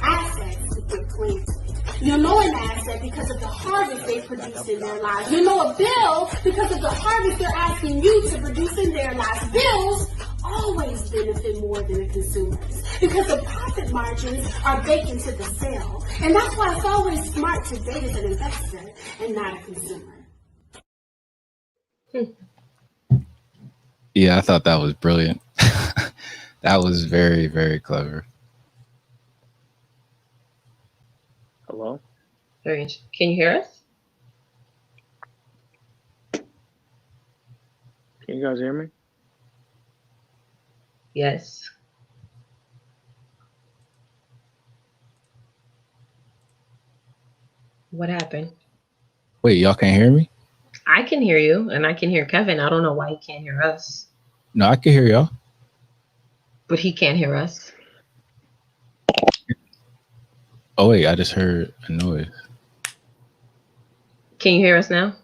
Assets get planted. You know an asset because of the harvest they produce in their lives. You know a bill because of the harvest they're asking you to produce in their lives. Bills always benefit more than the consumers because the profit margins are baked into the sale. And that's why it's always smart to date as an investor and not a consumer. Yeah, I thought that was brilliant. That was very, very clever. Hello? Very interesting. Can you hear us? Can you guys hear me? Yes. What happened? Wait, y'all can't hear me? I can hear you, and I can hear Kevin. I don't know why he can't hear us, No, I can hear y'all. but he can't hear us. Oh wait, I just heard a noise. Can you hear us now?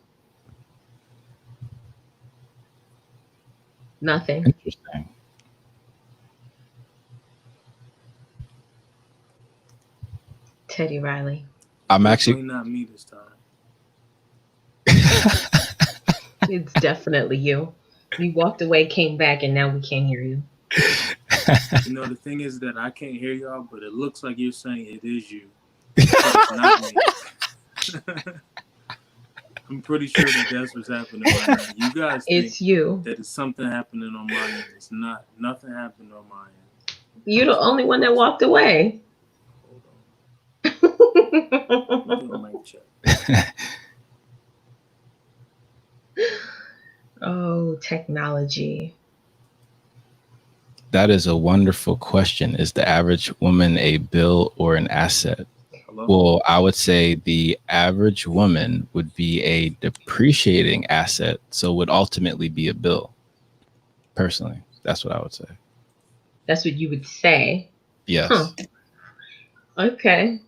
Nothing. Interesting. Teddy Riley. I'm Definitely actually not me this time. It's definitely you. You walked away, came back, and now we can't hear you. You know, the thing is that I can't hear y'all, but it looks like you're saying it is you. But it's not me. I'm pretty sure that that's what's happening right now. You guys think It's you. that it's something happening on my end. It's not. Nothing happened on my end. You're the only one that walked away. Hold on. Do a mic check. Oh, technology. That is a wonderful question. Is the average woman a bill or an asset? Hello? Well, I would say the average woman would be a depreciating asset, so would ultimately be a bill. Personally, that's what I would say. That's what you would say. Yes. Huh. Okay.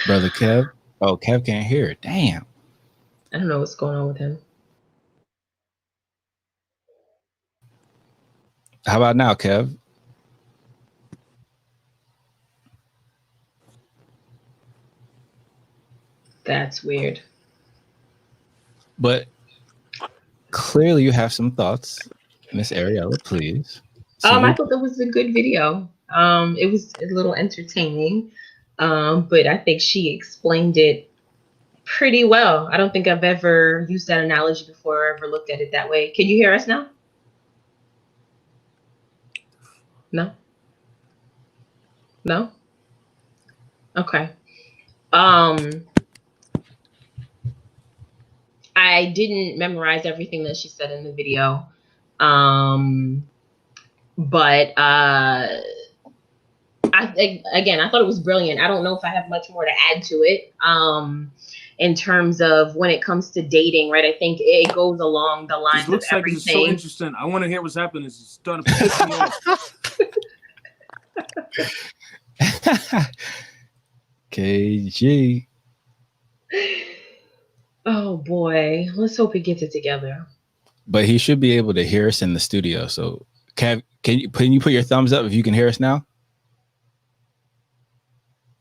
Brother Kev. Oh, Kev can't hear it. Damn. I don't know what's going on with him. How about now, Kev? That's weird. But clearly you have some thoughts. Miss Ariella, please. I thought that was a good video. It was a little entertaining. But I think she explained it pretty well. I don't think I've ever used that analogy before or ever looked at it that way. Can you hear us now? No? No? Okay. I didn't memorize everything that she said in the video. But I thought it was brilliant. I don't know if I have much more to add to it. In terms of when it comes to dating, right? I think it goes along the lines It looks of like everything. it's so interesting. I want to hear what's happening. It's starting to piss me off. KG. Oh boy, let's hope he gets it together. But he should be able to hear us in the studio. So Kev, can you put your thumbs up if you can hear us now?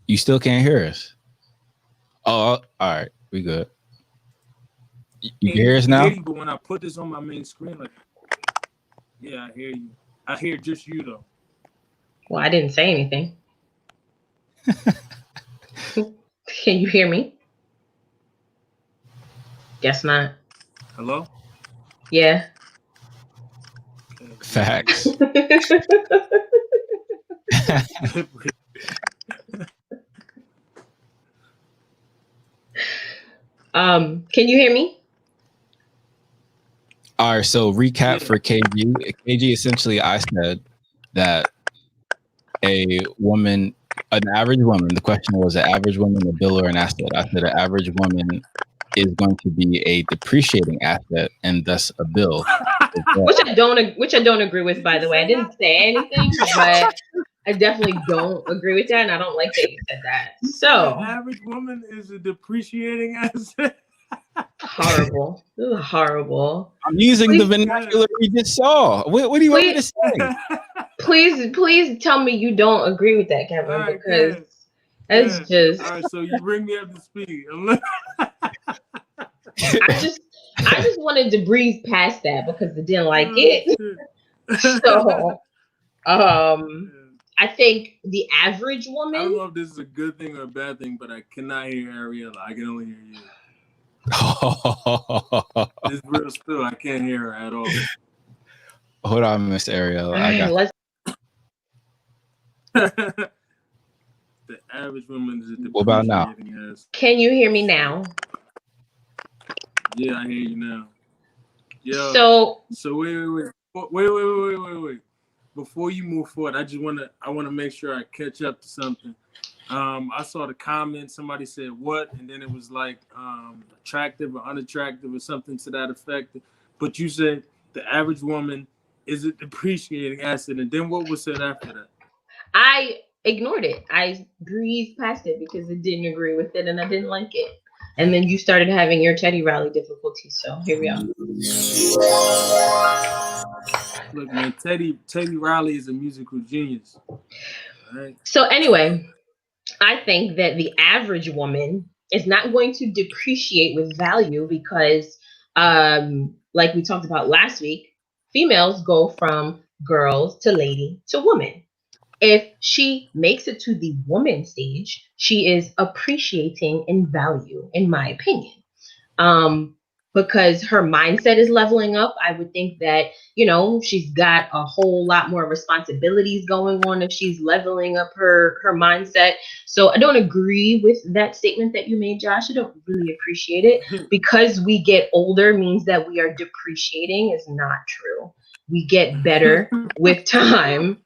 You still can't hear us. Oh, all right. We good. You can hear us now? But when I put this on my main screen, like, yeah, I hear you. I hear just you, though. Well, I didn't say anything. Can you hear me? Guess not. Hello? Yeah. Facts. Can you hear me? All right, so recap for KG. KG, essentially, I said that an average woman, the question was an average woman a bill or an asset. I said an average woman is going to be a depreciating asset and thus a bill. Which I don't agree with, by the way. I didn't say anything, but I definitely don't agree with that, and I don't like that you said that. So an average woman is a depreciating asset. Horrible. This is horrible. I'm using the vernacular we just saw. What do you want me to say? Please tell me you don't agree with that, Kevin, Right, because it's just. All right, so you bring me up to speed. I just wanted to breeze past that because I didn't like it. So, I think the average woman. I don't know if this is a good thing or a bad thing, but I cannot hear Ariella. I can only hear you. It's real still. I can't hear her at all. Hold on, Miss Ariella. I got Let's The average woman is What about now? depreciating as. Can you hear me now? Yeah, I hear you now. Yeah. So wait. Before you move forward, I wanna make sure I catch up to something. I saw the comment. Somebody said what, and then it was like attractive or unattractive or something to that effect. But you said the average woman is a depreciating asset, and then what was said after that? I ignored it. I breezed past it because it didn't agree with it and I didn't like it. And then you started having your Teddy Riley difficulties. So here we are. Look, man, Teddy Riley is a musical genius. Right? So anyway, I think that the average woman is not going to depreciate with value because, like we talked about last week, females go from girls to lady to woman. If she makes it to the woman stage, she is appreciating in value, in my opinion. Because her mindset is leveling up. I would think that, she's got a whole lot more responsibilities going on if she's leveling up her mindset. So I don't agree with that statement that you made, Josh. I don't really appreciate it. Because we get older means that we are depreciating is not true. We get better with time.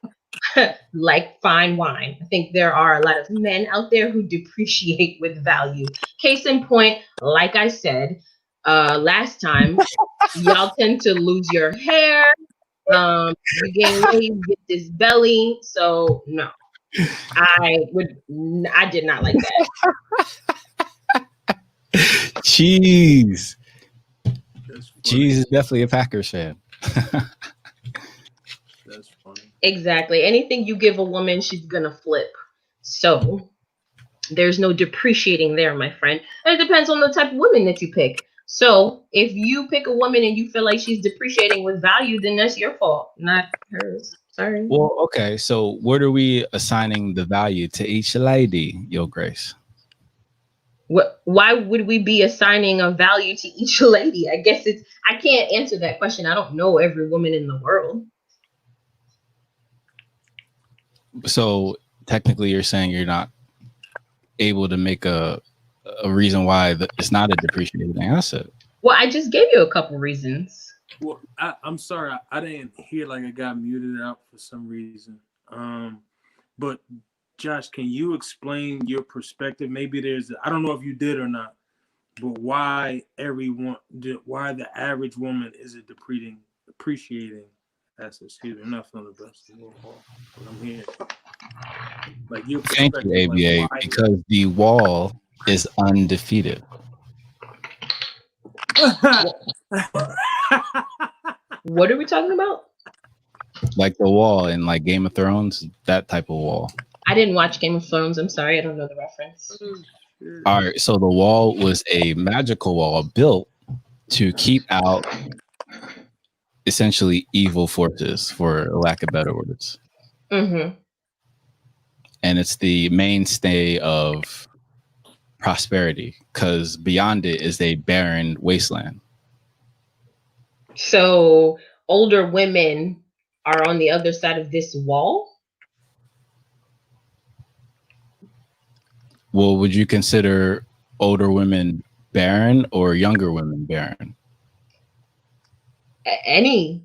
Like fine wine. I think there are a lot of men out there who depreciate with value. Case in point, like I said last time, y'all tend to lose your hair. You gain weight, you get this belly. So no, I did not like that. Cheese. Cheese is definitely a Packers fan. That's funny. Exactly. Anything you give a woman, she's gonna flip. So there's no depreciating there, my friend. And it depends on the type of woman that you pick. So if you pick a woman and you feel like she's depreciating with value, then that's your fault, not hers. Sorry. Well, okay. So what are we assigning the value to each lady, Your Grace? Why would we be assigning a value to each lady? I guess I can't answer that question. I don't know every woman in the world. So technically you're saying you're not able to make a reason why it's not a depreciating asset. Well, I just gave you a couple reasons. Well, I'm sorry, I didn't hear, like I got muted out for some reason. But Josh, can you explain your perspective? Maybe I don't know if you did or not, but why the average woman is a depreciating asset? Excuse me, I'm not feeling the best. But I'm here. Like your Thank you, ABA, because the wall is undefeated. What are we talking about? Like the wall in like Game of Thrones, that type of wall. I didn't watch Game of Thrones. I'm sorry, I don't know the reference. All right, so the wall was a magical wall built to keep out essentially evil forces, for lack of better words. Mm-hmm. And it's the mainstay of prosperity because beyond it is a barren wasteland. So older women are on the other side of this wall? Well, would you consider older women barren or younger women barren? Any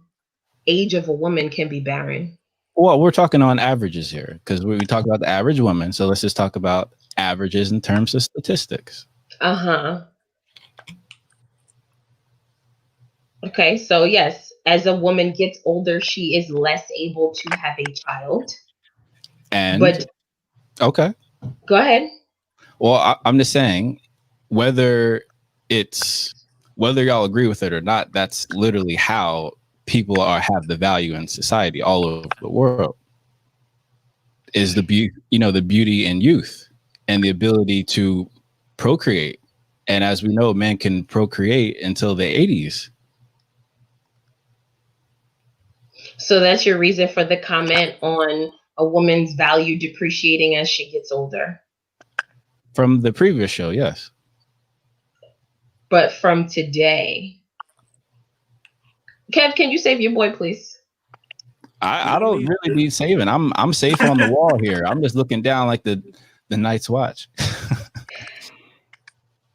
age of a woman can be barren. Well, we're talking on averages here because we talk about the average woman. So let's just talk about averages in terms of statistics. Uh-huh. Okay, so yes, as a woman gets older, she is less able to have a child. But okay, go ahead. Well, I'm just saying, whether y'all agree with it or not, that's literally how people have the value in society all over the world. Is the beauty in youth and the ability to procreate. And as we know, men can procreate until the 80s. So that's your reason for the comment on a woman's value depreciating as she gets older. From the previous show, yes. but from today. Kev, can you save your boy, please? I don't really need saving. I'm safe on the wall here. I'm just looking down like the Night's Watch.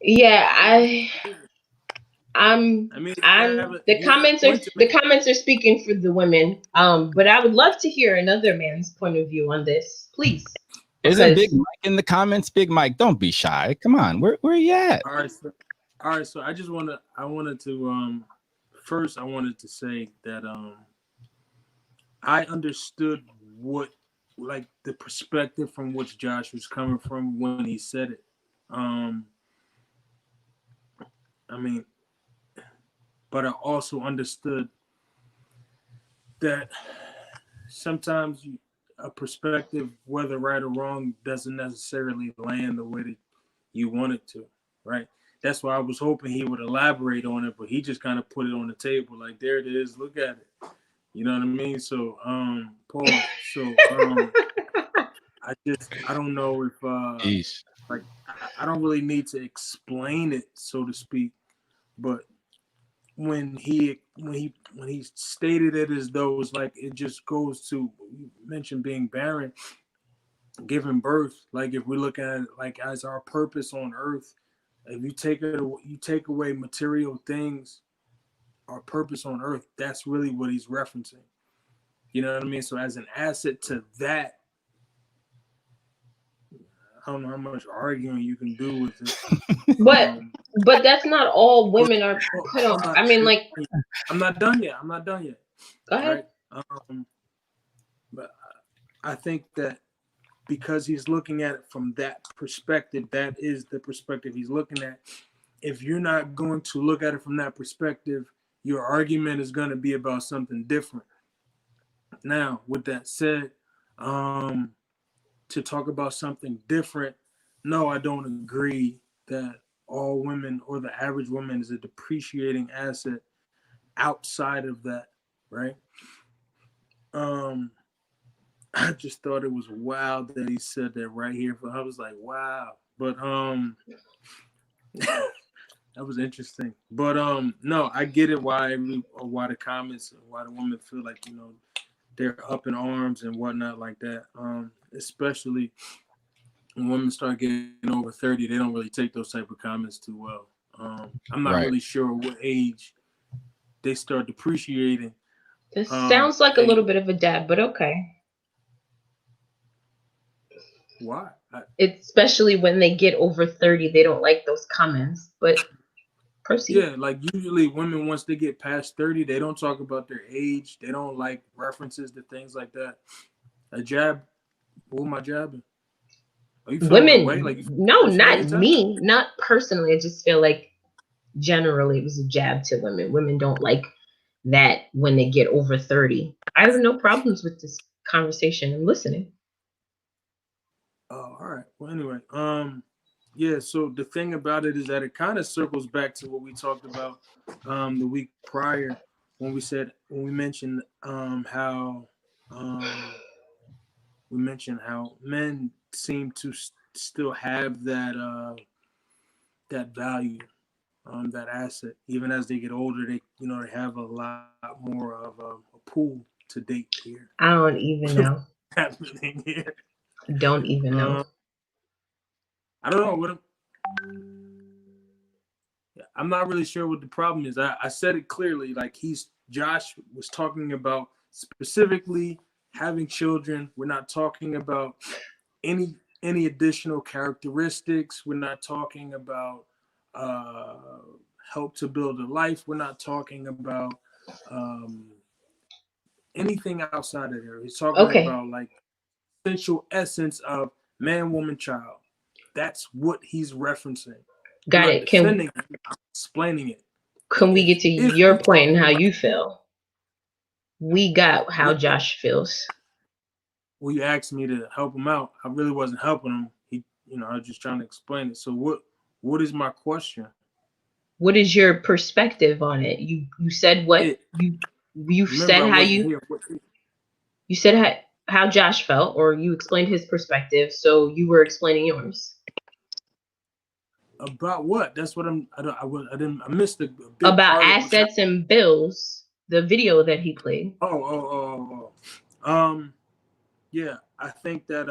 Yeah, the comments are speaking for the women. But I would love to hear another man's point of view on this, please. Isn't Big Mike in the comments? Big Mike, don't be shy. Come on, where you at? All right. So I wanted to first I wanted to say that I understood what, like, the perspective from which Josh was coming from when he said it. I mean, but I also understood that sometimes a perspective, whether right or wrong, doesn't necessarily land the way that you want it to, right? That's why I was hoping he would elaborate on it, but he just kind of put it on the table, like, there it is, look at it. You know what I mean? So, Paul, I don't know if, like, I don't really need to explain it, so to speak, but when he stated it as though it was like, it just goes to, you mentioned being barren, giving birth. Like, if we look at it like as our purpose on earth, if you take away material things, our purpose on earth, that's really what he's referencing. You know what I mean? So as an asset to that, I don't know how much arguing you can do with it. But that's not all women are put on. I mean, like, I'm not done yet. Go ahead. Right? But I think that because he's looking at it from that perspective, that is the perspective he's looking at. If you're not going to look at it from that perspective, your argument is going to be about something different. Now, with that said, to talk about something different, no, I don't agree that all women or the average woman is a depreciating asset outside of that, right? I just thought it was wild that he said that right here. I was like, wow. But that was interesting. But no, I get it why the comments, why the women feel like, you know, they're up in arms and whatnot like that. Especially when women start getting over 30, they don't really take those type of comments too well. I'm not really sure what age they start depreciating. This sounds like a little bit of a dab, but okay. Why? Especially when they get over 30, they don't like those comments. But proceed. Yeah, like usually women, once they get past 30, they don't talk about their age. They don't like references to things like that. A jab. What am I jabbing? Are you feeling women? Like, no, not me. Not personally. I just feel like generally it was a jab to women. Women don't like that when they get over 30. I have no problems with this conversation. I'm listening. Oh, all right. Well, anyway, yeah. So the thing about it is that it kind of circles back to what we talked about the week prior when we mentioned how men seem to still have that that value, that asset, even as they get older. They have a lot more of a pool to date here. I don't even know. Happening here. Don't even know. I don't know what I'm not really sure what the problem is. I said it clearly. Like Josh was talking about specifically having children. We're not talking about any additional characteristics. We're not talking about help to build a life. We're not talking about anything outside of there. He's talking about like essential essence of man, woman, child. That's what he's referencing. Got it. I'm explaining it. Can we get to your point and how you feel? We got how Josh feels. Well, you asked me to help him out. I really wasn't helping him. I was just trying to explain it. So what is my question? What is your perspective on it? You said what you said how you said how Josh felt, or you explained his perspective, so you were explaining yours. About what? That's what I missed a big about part assets and bills. The video that he played. Yeah, I think that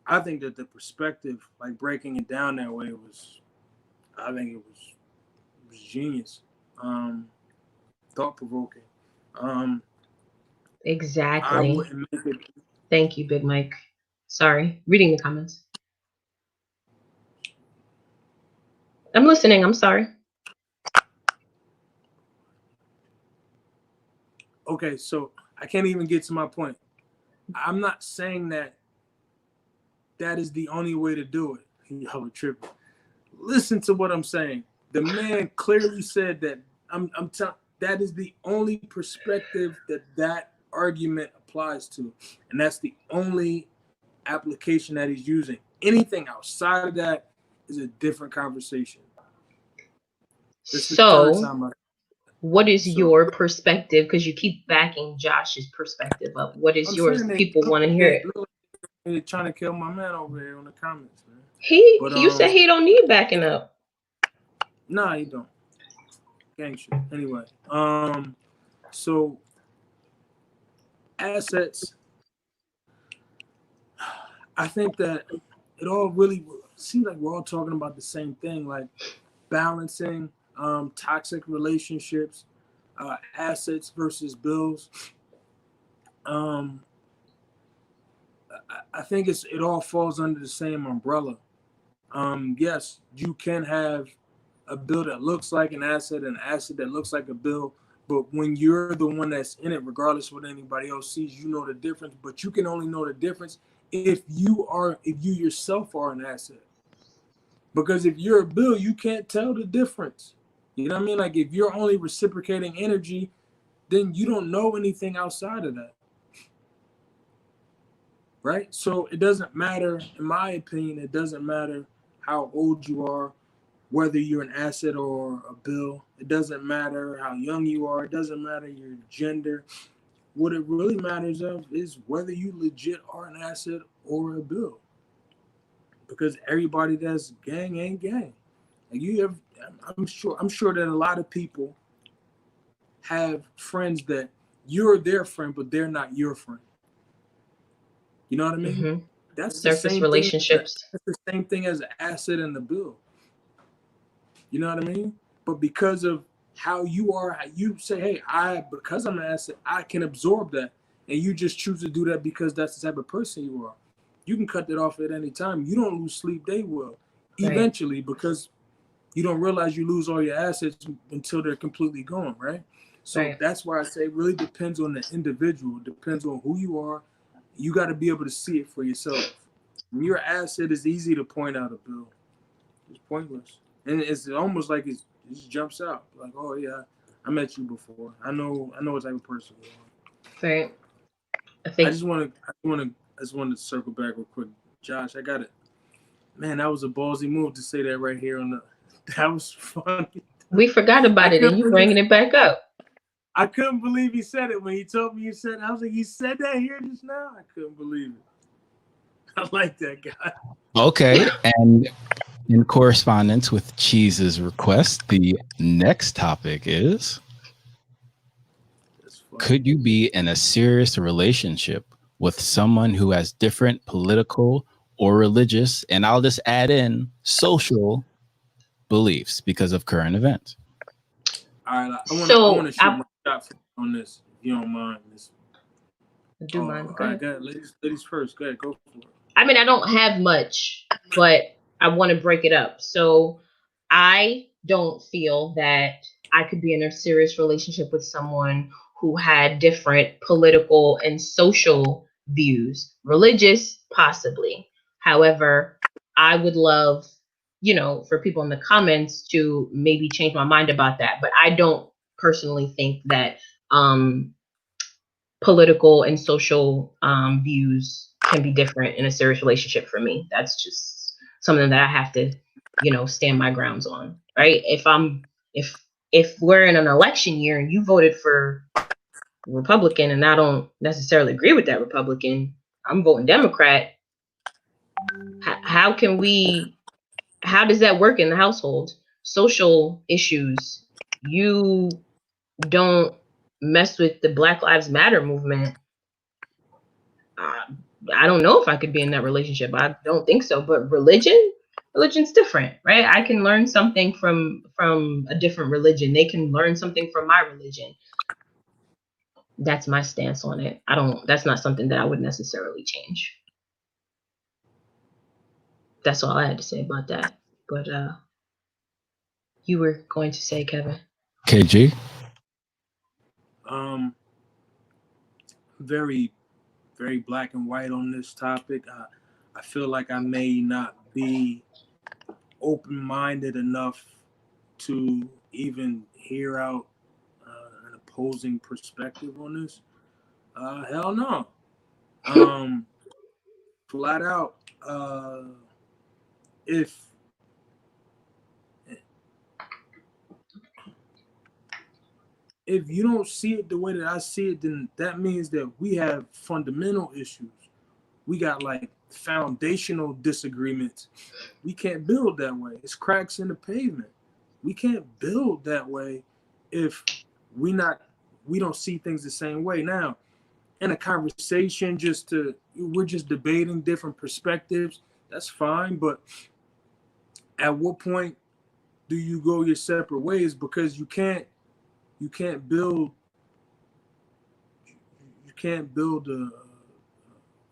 the perspective, like breaking it down that way, was genius, thought provoking. Exactly. I wouldn't make it. Thank you, Big Mike. Sorry, reading the comments. I'm listening. I'm sorry. Okay, so I can't even get to my point. I'm not saying that is the only way to do it. Y'all are tripping. Listen to what I'm saying. The man clearly said that that is the only perspective that argument applies to, and that's the only application that he's using. Anything outside of that is a different conversation. So, what is your perspective? Because you keep backing Josh's perspective up. What is yours? People want to hear it. They're trying to kill my man over here in the comments, man. You said he don't need backing up. Nah, he don't. Gang shit. Anyway, so assets. I think that it all really seems like we're all talking about the same thing, like balancing toxic relationships, assets versus bills. I think it all falls under the same umbrella. Yes, you can have a bill that looks like an asset and an asset that looks like a bill, but when you're the one that's in it, regardless of what anybody else sees, you know the difference. But you can only know the difference if you yourself are an asset. Because if you're a bill, you can't tell the difference. You know what I mean? Like if you're only reciprocating energy, then you don't know anything outside of that. Right? So it doesn't matter, in my opinion, it doesn't matter how old you are, whether you're an asset or a bill. It doesn't matter how young you are. It doesn't matter your gender. What it really matters is whether you legit are an asset or a bill. Because everybody that's gang ain't gang. Like I'm sure that a lot of people have friends that you're their friend, but they're not your friend. You know what I mean? Mm-hmm. That's surface the same relationships. That's the same thing as an asset and the bill. You know what I mean? But because of how you are, how you say, hey, because I'm an asset, I can absorb that. And you just choose to do that because that's the type of person you are. You can cut that off at any time. You don't lose sleep, they will. Eventually, because you don't realize you lose all your assets until they're completely gone, right? So that's why I say it really depends on the individual. It depends on who you are. You got to be able to see it for yourself. When you're an asset, it's easy to point out a bill. It's pointless. And it's almost like it just jumps out. Like, oh, yeah, I met you before. I know what type of person you are. Right. I just want to circle back real quick. Josh, I got it. Man, that was a ballsy move to say that right here on the. That was funny. We forgot about it, and you bringing it back up. I couldn't believe he said it when he told me he said it. I was like, he said that here just now? I couldn't believe it. I like that guy. Okay, and in correspondence with Cheese's request, the next topic is, could you be in a serious relationship with someone who has different political or religious, and I'll just add in social beliefs because of current events? All right, I want to shoot my shot on this, if you don't mind. I do mind. All right, go ahead. Ladies first. Go ahead, go for it. I mean, I don't have much, but I want to break it up. So I don't feel that I could be in a serious relationship with someone who had different political and social views. Religious, possibly. However, I would love, for people in the comments to maybe change my mind about that. But I don't personally think that political and social views can be different in a serious relationship for me. That's just something that I have to, stand my grounds on, right? If we're in an election year and you voted for Republican and I don't necessarily agree with that Republican, I'm voting Democrat. How can we how does that work in the household? Social issues. You don't mess with the Black Lives Matter movement. I don't know if I could be in that relationship. I don't think so. But religion's different, right? I can learn something from a different religion. They can learn something from my religion. That's my stance on it. That's not something that I would necessarily change. That's all I had to say about that. But you were going to say, Kevin. KG? Very, very black and white on this topic. I feel like I may not be open-minded enough to even hear out an opposing perspective on this. Hell no. Flat out, if you don't see it the way that I see it, then that means that we have fundamental issues. We got like foundational disagreements. We can't build that way. It's cracks in the pavement. We can't build that way if we don't see things the same way. Now, in a conversation, we're just debating different perspectives. That's fine, but at what point do you go your separate ways? Because you can't build a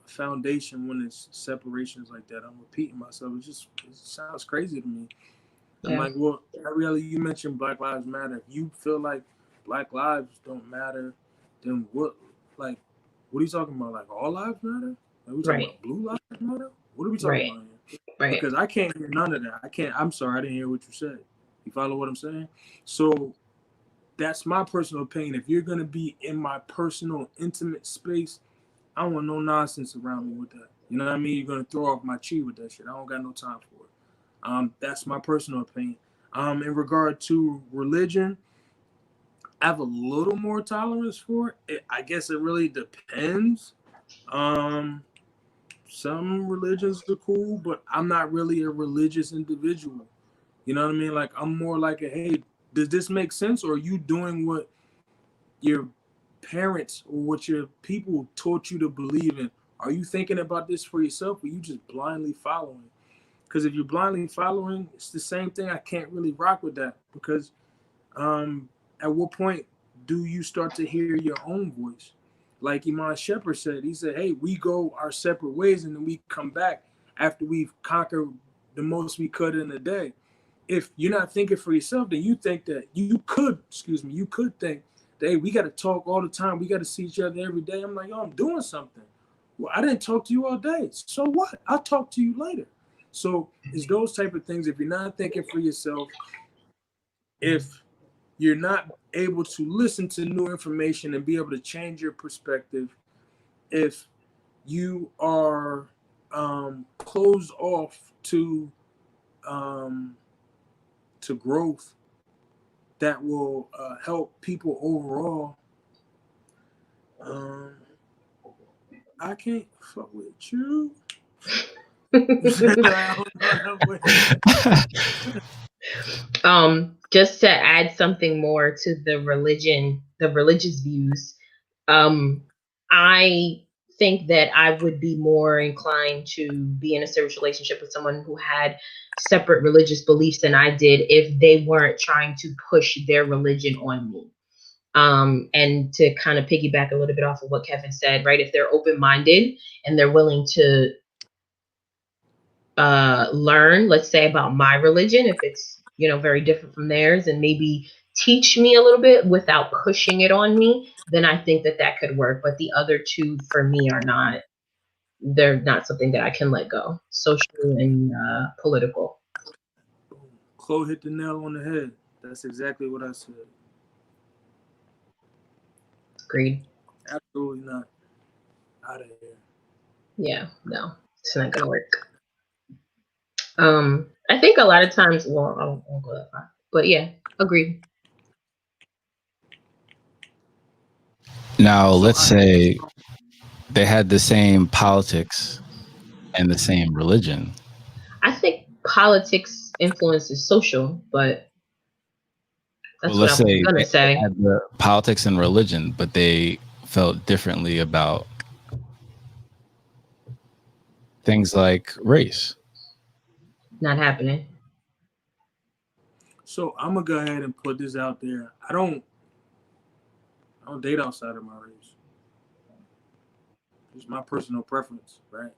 foundation when it's separations like that. I'm repeating myself. It sounds crazy to me. Yeah. I'm like, well, Ariella, you mentioned Black Lives Matter. If you feel like Black lives don't matter, then what are you talking about? Like all lives matter? Are we talking about blue lives matter? What are we talking about here? Right. Because I can't hear none of that. I'm sorry, I didn't hear what you said. You follow what I'm saying? So that's my personal opinion. If you're gonna be in my personal, intimate space, I don't want no nonsense around me with that. You know what I mean? You're gonna throw off my chi with that shit. I don't got no time for it. That's my personal opinion. In regard to religion, I have a little more tolerance for it. I guess it really depends. Some religions are cool, but I'm not really a religious individual. You know what I mean? Like, I'm more like hey, does this make sense? Or are you doing what your parents or what your people taught you to believe in? Are you thinking about this for yourself, or are you just blindly following? Because if you're blindly following, it's the same thing. I can't really rock with that, because at what point do you start to hear your own voice? Like Iman Shepherd said, he said, hey, we go our separate ways and then we come back after we've conquered the most we could in a day. If you're not thinking for yourself, then you think that you could think that, hey, we got to talk all the time. We got to see each other every day. I'm like, oh, I'm doing something. Well, I didn't talk to you all day. So what? I'll talk to you later. So it's those type of things. If you're not thinking for yourself, if you're not able to listen to new information and be able to change your perspective, if you are closed off to growth that will help people overall, I can't fuck with you. Just to add something more to the religious views, I think that I would be more inclined to be in a serious relationship with someone who had separate religious beliefs than I did if they weren't trying to push their religion on me. And to kind of piggyback a little bit off of what Kevin said, right? If they're open-minded and they're willing to learn, let's say, about my religion, if it's, very different from theirs, and maybe teach me a little bit without pushing it on me, then I think that could work. But the other two for me they're not something that I can let go. Social and political. Chloe hit the nail on the head. That's exactly what I said. Agreed. Absolutely not. Out of here. Yeah, no, it's not gonna work. I think a lot of times, well, I won't go that far, but yeah, agreed. Now, let's say they had the same politics and the same religion. I think politics influence is social, but that's Well, what let's I was say gonna they say. had the politics and religion, but they felt differently about things like race. Not happening. So I'm gonna go ahead and put this out there. I don't date outside of my race. It's my personal preference, right?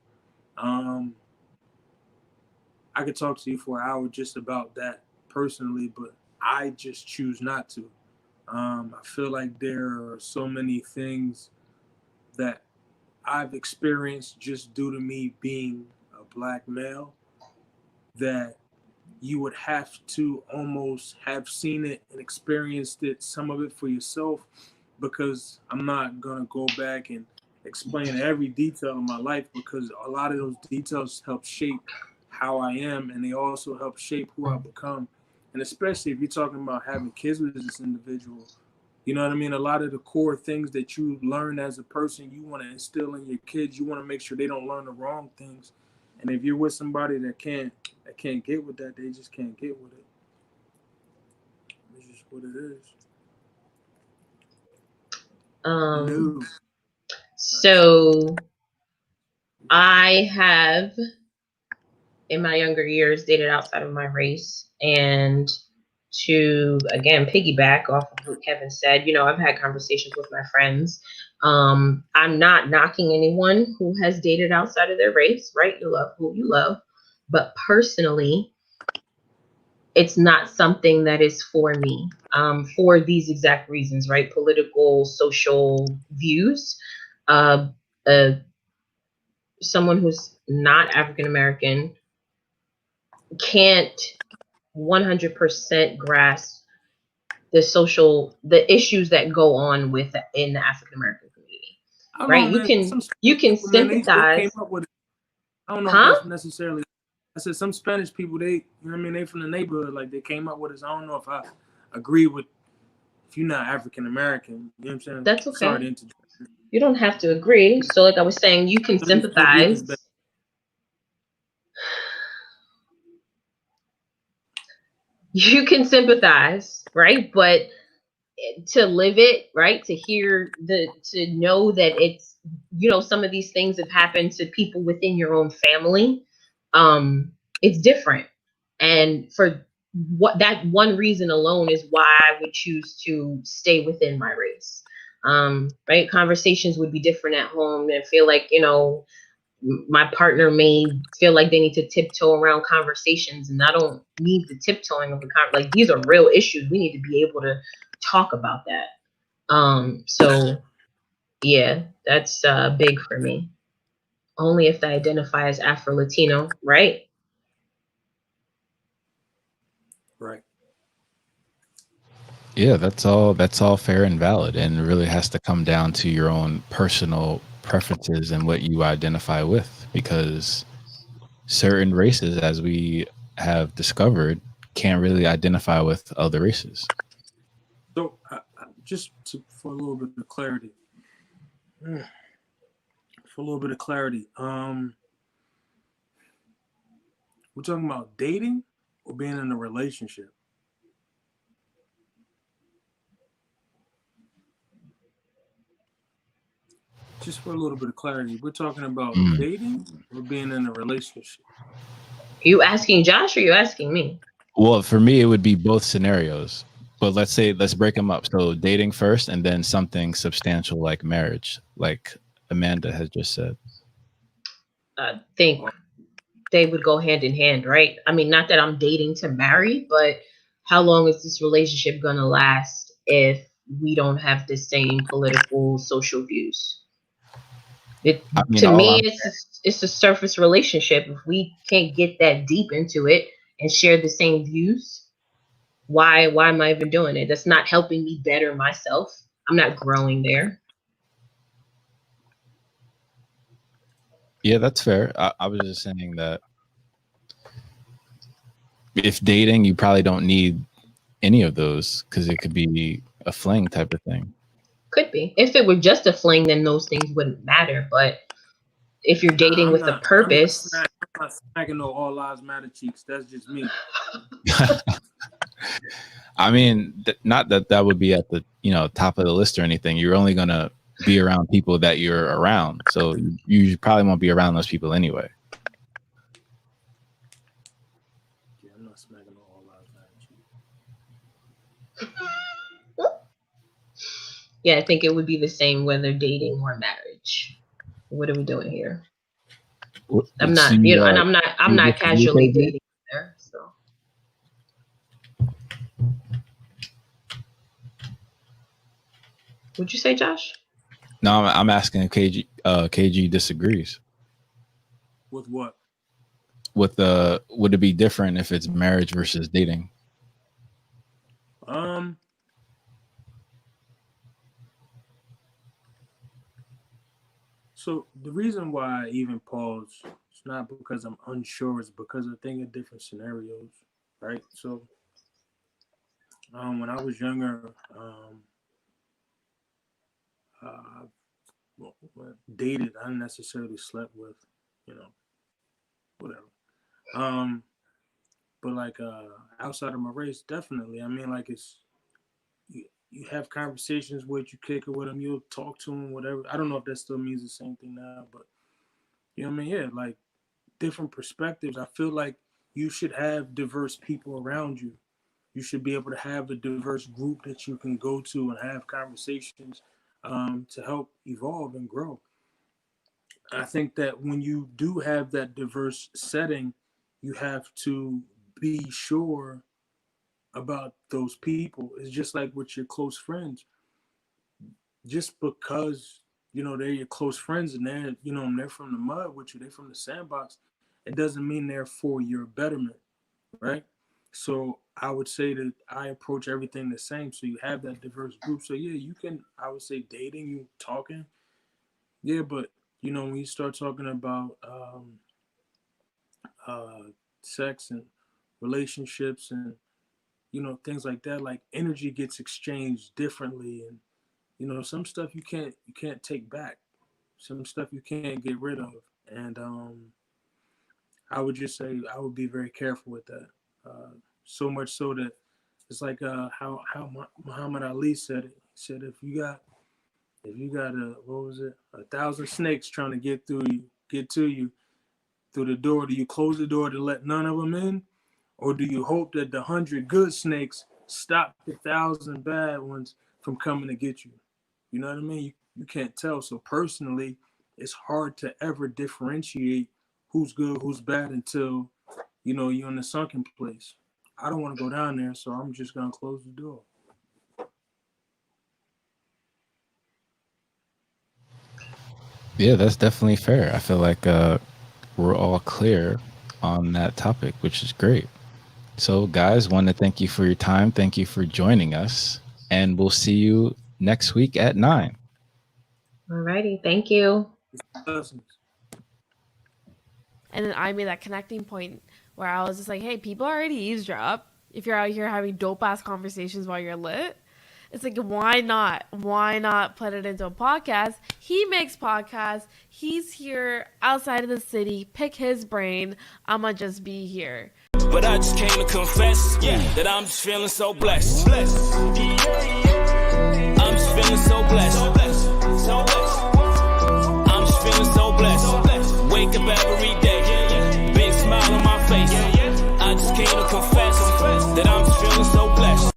I could talk to you for an hour just about that personally, but I just choose not to. I feel like there are so many things that I've experienced just due to me being a black male that you would have to almost have seen it and experienced it, some of it for yourself, because I'm not gonna go back and explain every detail of my life, because a lot of those details help shape how I am, and they also help shape who I become. And especially if you're talking about having kids with this individual, you know what I mean? A lot of the core things that you learn as a person, you want to instill in your kids. You want to make sure they don't learn the wrong things. And if you're with somebody that can't get with that, they just can't get with it. It's just what it is. No. So I have, in my younger years, dated outside of my race. And to, again, piggyback off of what Kevin said, you know, I've had conversations with my friends. I'm not knocking anyone who has dated outside of their race, right? You love who you love. But personally, it's not something that is for me, for these exact reasons, right? Political, social views. Someone who's not African American can't 100% grasp the issues that go on in the African American community, right? Know, man. You can People, man, sympathize. they came up with it. I don't know Huh? if that's necessarily. I said some Spanish people, they, you know what I mean, they from the neighborhood, like they came up with it. So I don't know if I agree with, if you're not African American, you know what I'm saying? That's okay. Sorry to interject. You don't have to agree. So like I was saying, you can sympathize. You can sympathize, right? But to live it, right? To know that it's, you know, some of these things have happened to people within your own family. It's different. And for what, that one reason alone is why I would choose to stay within my race. Right? Conversations would be different at home, and feel like, you know, my partner may feel like they need to tiptoe around conversations, and I don't need the tiptoeing of the like, these are real issues. We need to be able to talk about that. So yeah, that's big for me. Only if they identify as Afro-Latino, right? Right. Yeah, that's all fair and valid, and it really has to come down to your own personal preferences and what you identify with, because certain races, as we have discovered, can't really identify with other races. So for a little bit of clarity, we're talking about dating or being in a relationship? Just for a little bit of clarity, we're talking about dating or being in a relationship? You asking Josh or you asking me? Well, for me, it would be both scenarios. But let's break them up. So dating first, and then something substantial like marriage, like Amanda has just said. I think they would go hand in hand, right? I mean, not that I'm dating to marry, but how long is this relationship going to last if we don't have the same political, social views? To me, it's a surface relationship. If we can't get that deep into it and share the same views, why am I even doing it? That's not helping me better myself. I'm not growing there. Yeah, that's fair. I was just saying that if dating, you probably don't need any of those, because it could be a fling type of thing. Could be. If it were just a fling, then those things wouldn't matter. But if you're dating with a purpose, not smacking no all lives matter cheeks. That's just me. I mean, not that would be at the top of the list or anything. You're only gonna be around people that you're around, so you probably won't be around those people anyway. Yeah, I'm not smacking no all lives matter cheeks. Yeah, I think it would be the same whether dating or marriage. What are we doing here? I'm not, and I'm not casually dating there. So. Would you say, Josh? No, I'm asking if KG disagrees. With what? With would it be different if it's marriage versus dating? So the reason why I even pause, it's not because I'm unsure, it's because I think of different scenarios, right? So when I was younger, dated, I didn't necessarily slept with, whatever. But like outside of my race, definitely. I mean, like it's you have conversations with, you kick it with them, you'll talk to them, whatever. I don't know if that still means the same thing now, but you know what I mean? Yeah, like different perspectives. I feel like you should have diverse people around you. You should be able to have a diverse group that you can go to and have conversations to help evolve and grow. I think that when you do have that diverse setting, you have to be sure about those people. It's just like with your close friends. Just because, they're your close friends and they're, they're from the mud with you, they're from the sandbox, it doesn't mean they're for your betterment, right? So I would say that I approach everything the same. So you have that diverse group. So yeah, you can, I would say dating, you talking. Yeah, but when you start talking about sex and relationships and things like that, like energy gets exchanged differently, and some stuff you can't take back, some stuff you can't get rid of, and I would just say I would be very careful with that. So much so that it's like how Muhammad Ali said it. He said if you got 1,000 snakes trying to get to you through the door, do you close the door to let none of them in, or do you hope that the 100 good snakes stop the 1,000 bad ones from coming to get you? You know what I mean? You can't tell. So personally, it's hard to ever differentiate who's good, who's bad until you're in the sunken place. I don't want to go down there, so I'm just gonna close the door. Yeah, that's definitely fair. I feel like we're all clear on that topic, which is great. So guys, want to thank you for your time. Thank you for joining us, and we'll see you next week at 9. All righty. Thank you. And then I made that connecting point where I was just like, hey, people already eavesdrop. If you're out here having dope ass conversations while you're lit, it's like, why not? Why not put it into a podcast? He makes podcasts. He's here outside of the city. Pick his brain. I'ma just be here. But I just came to confess that I'm just feeling so blessed. I'm just feeling so blessed. I'm just feeling so blessed. Wake up every day, big smile on my face. I just came to confess that I'm just feeling so blessed.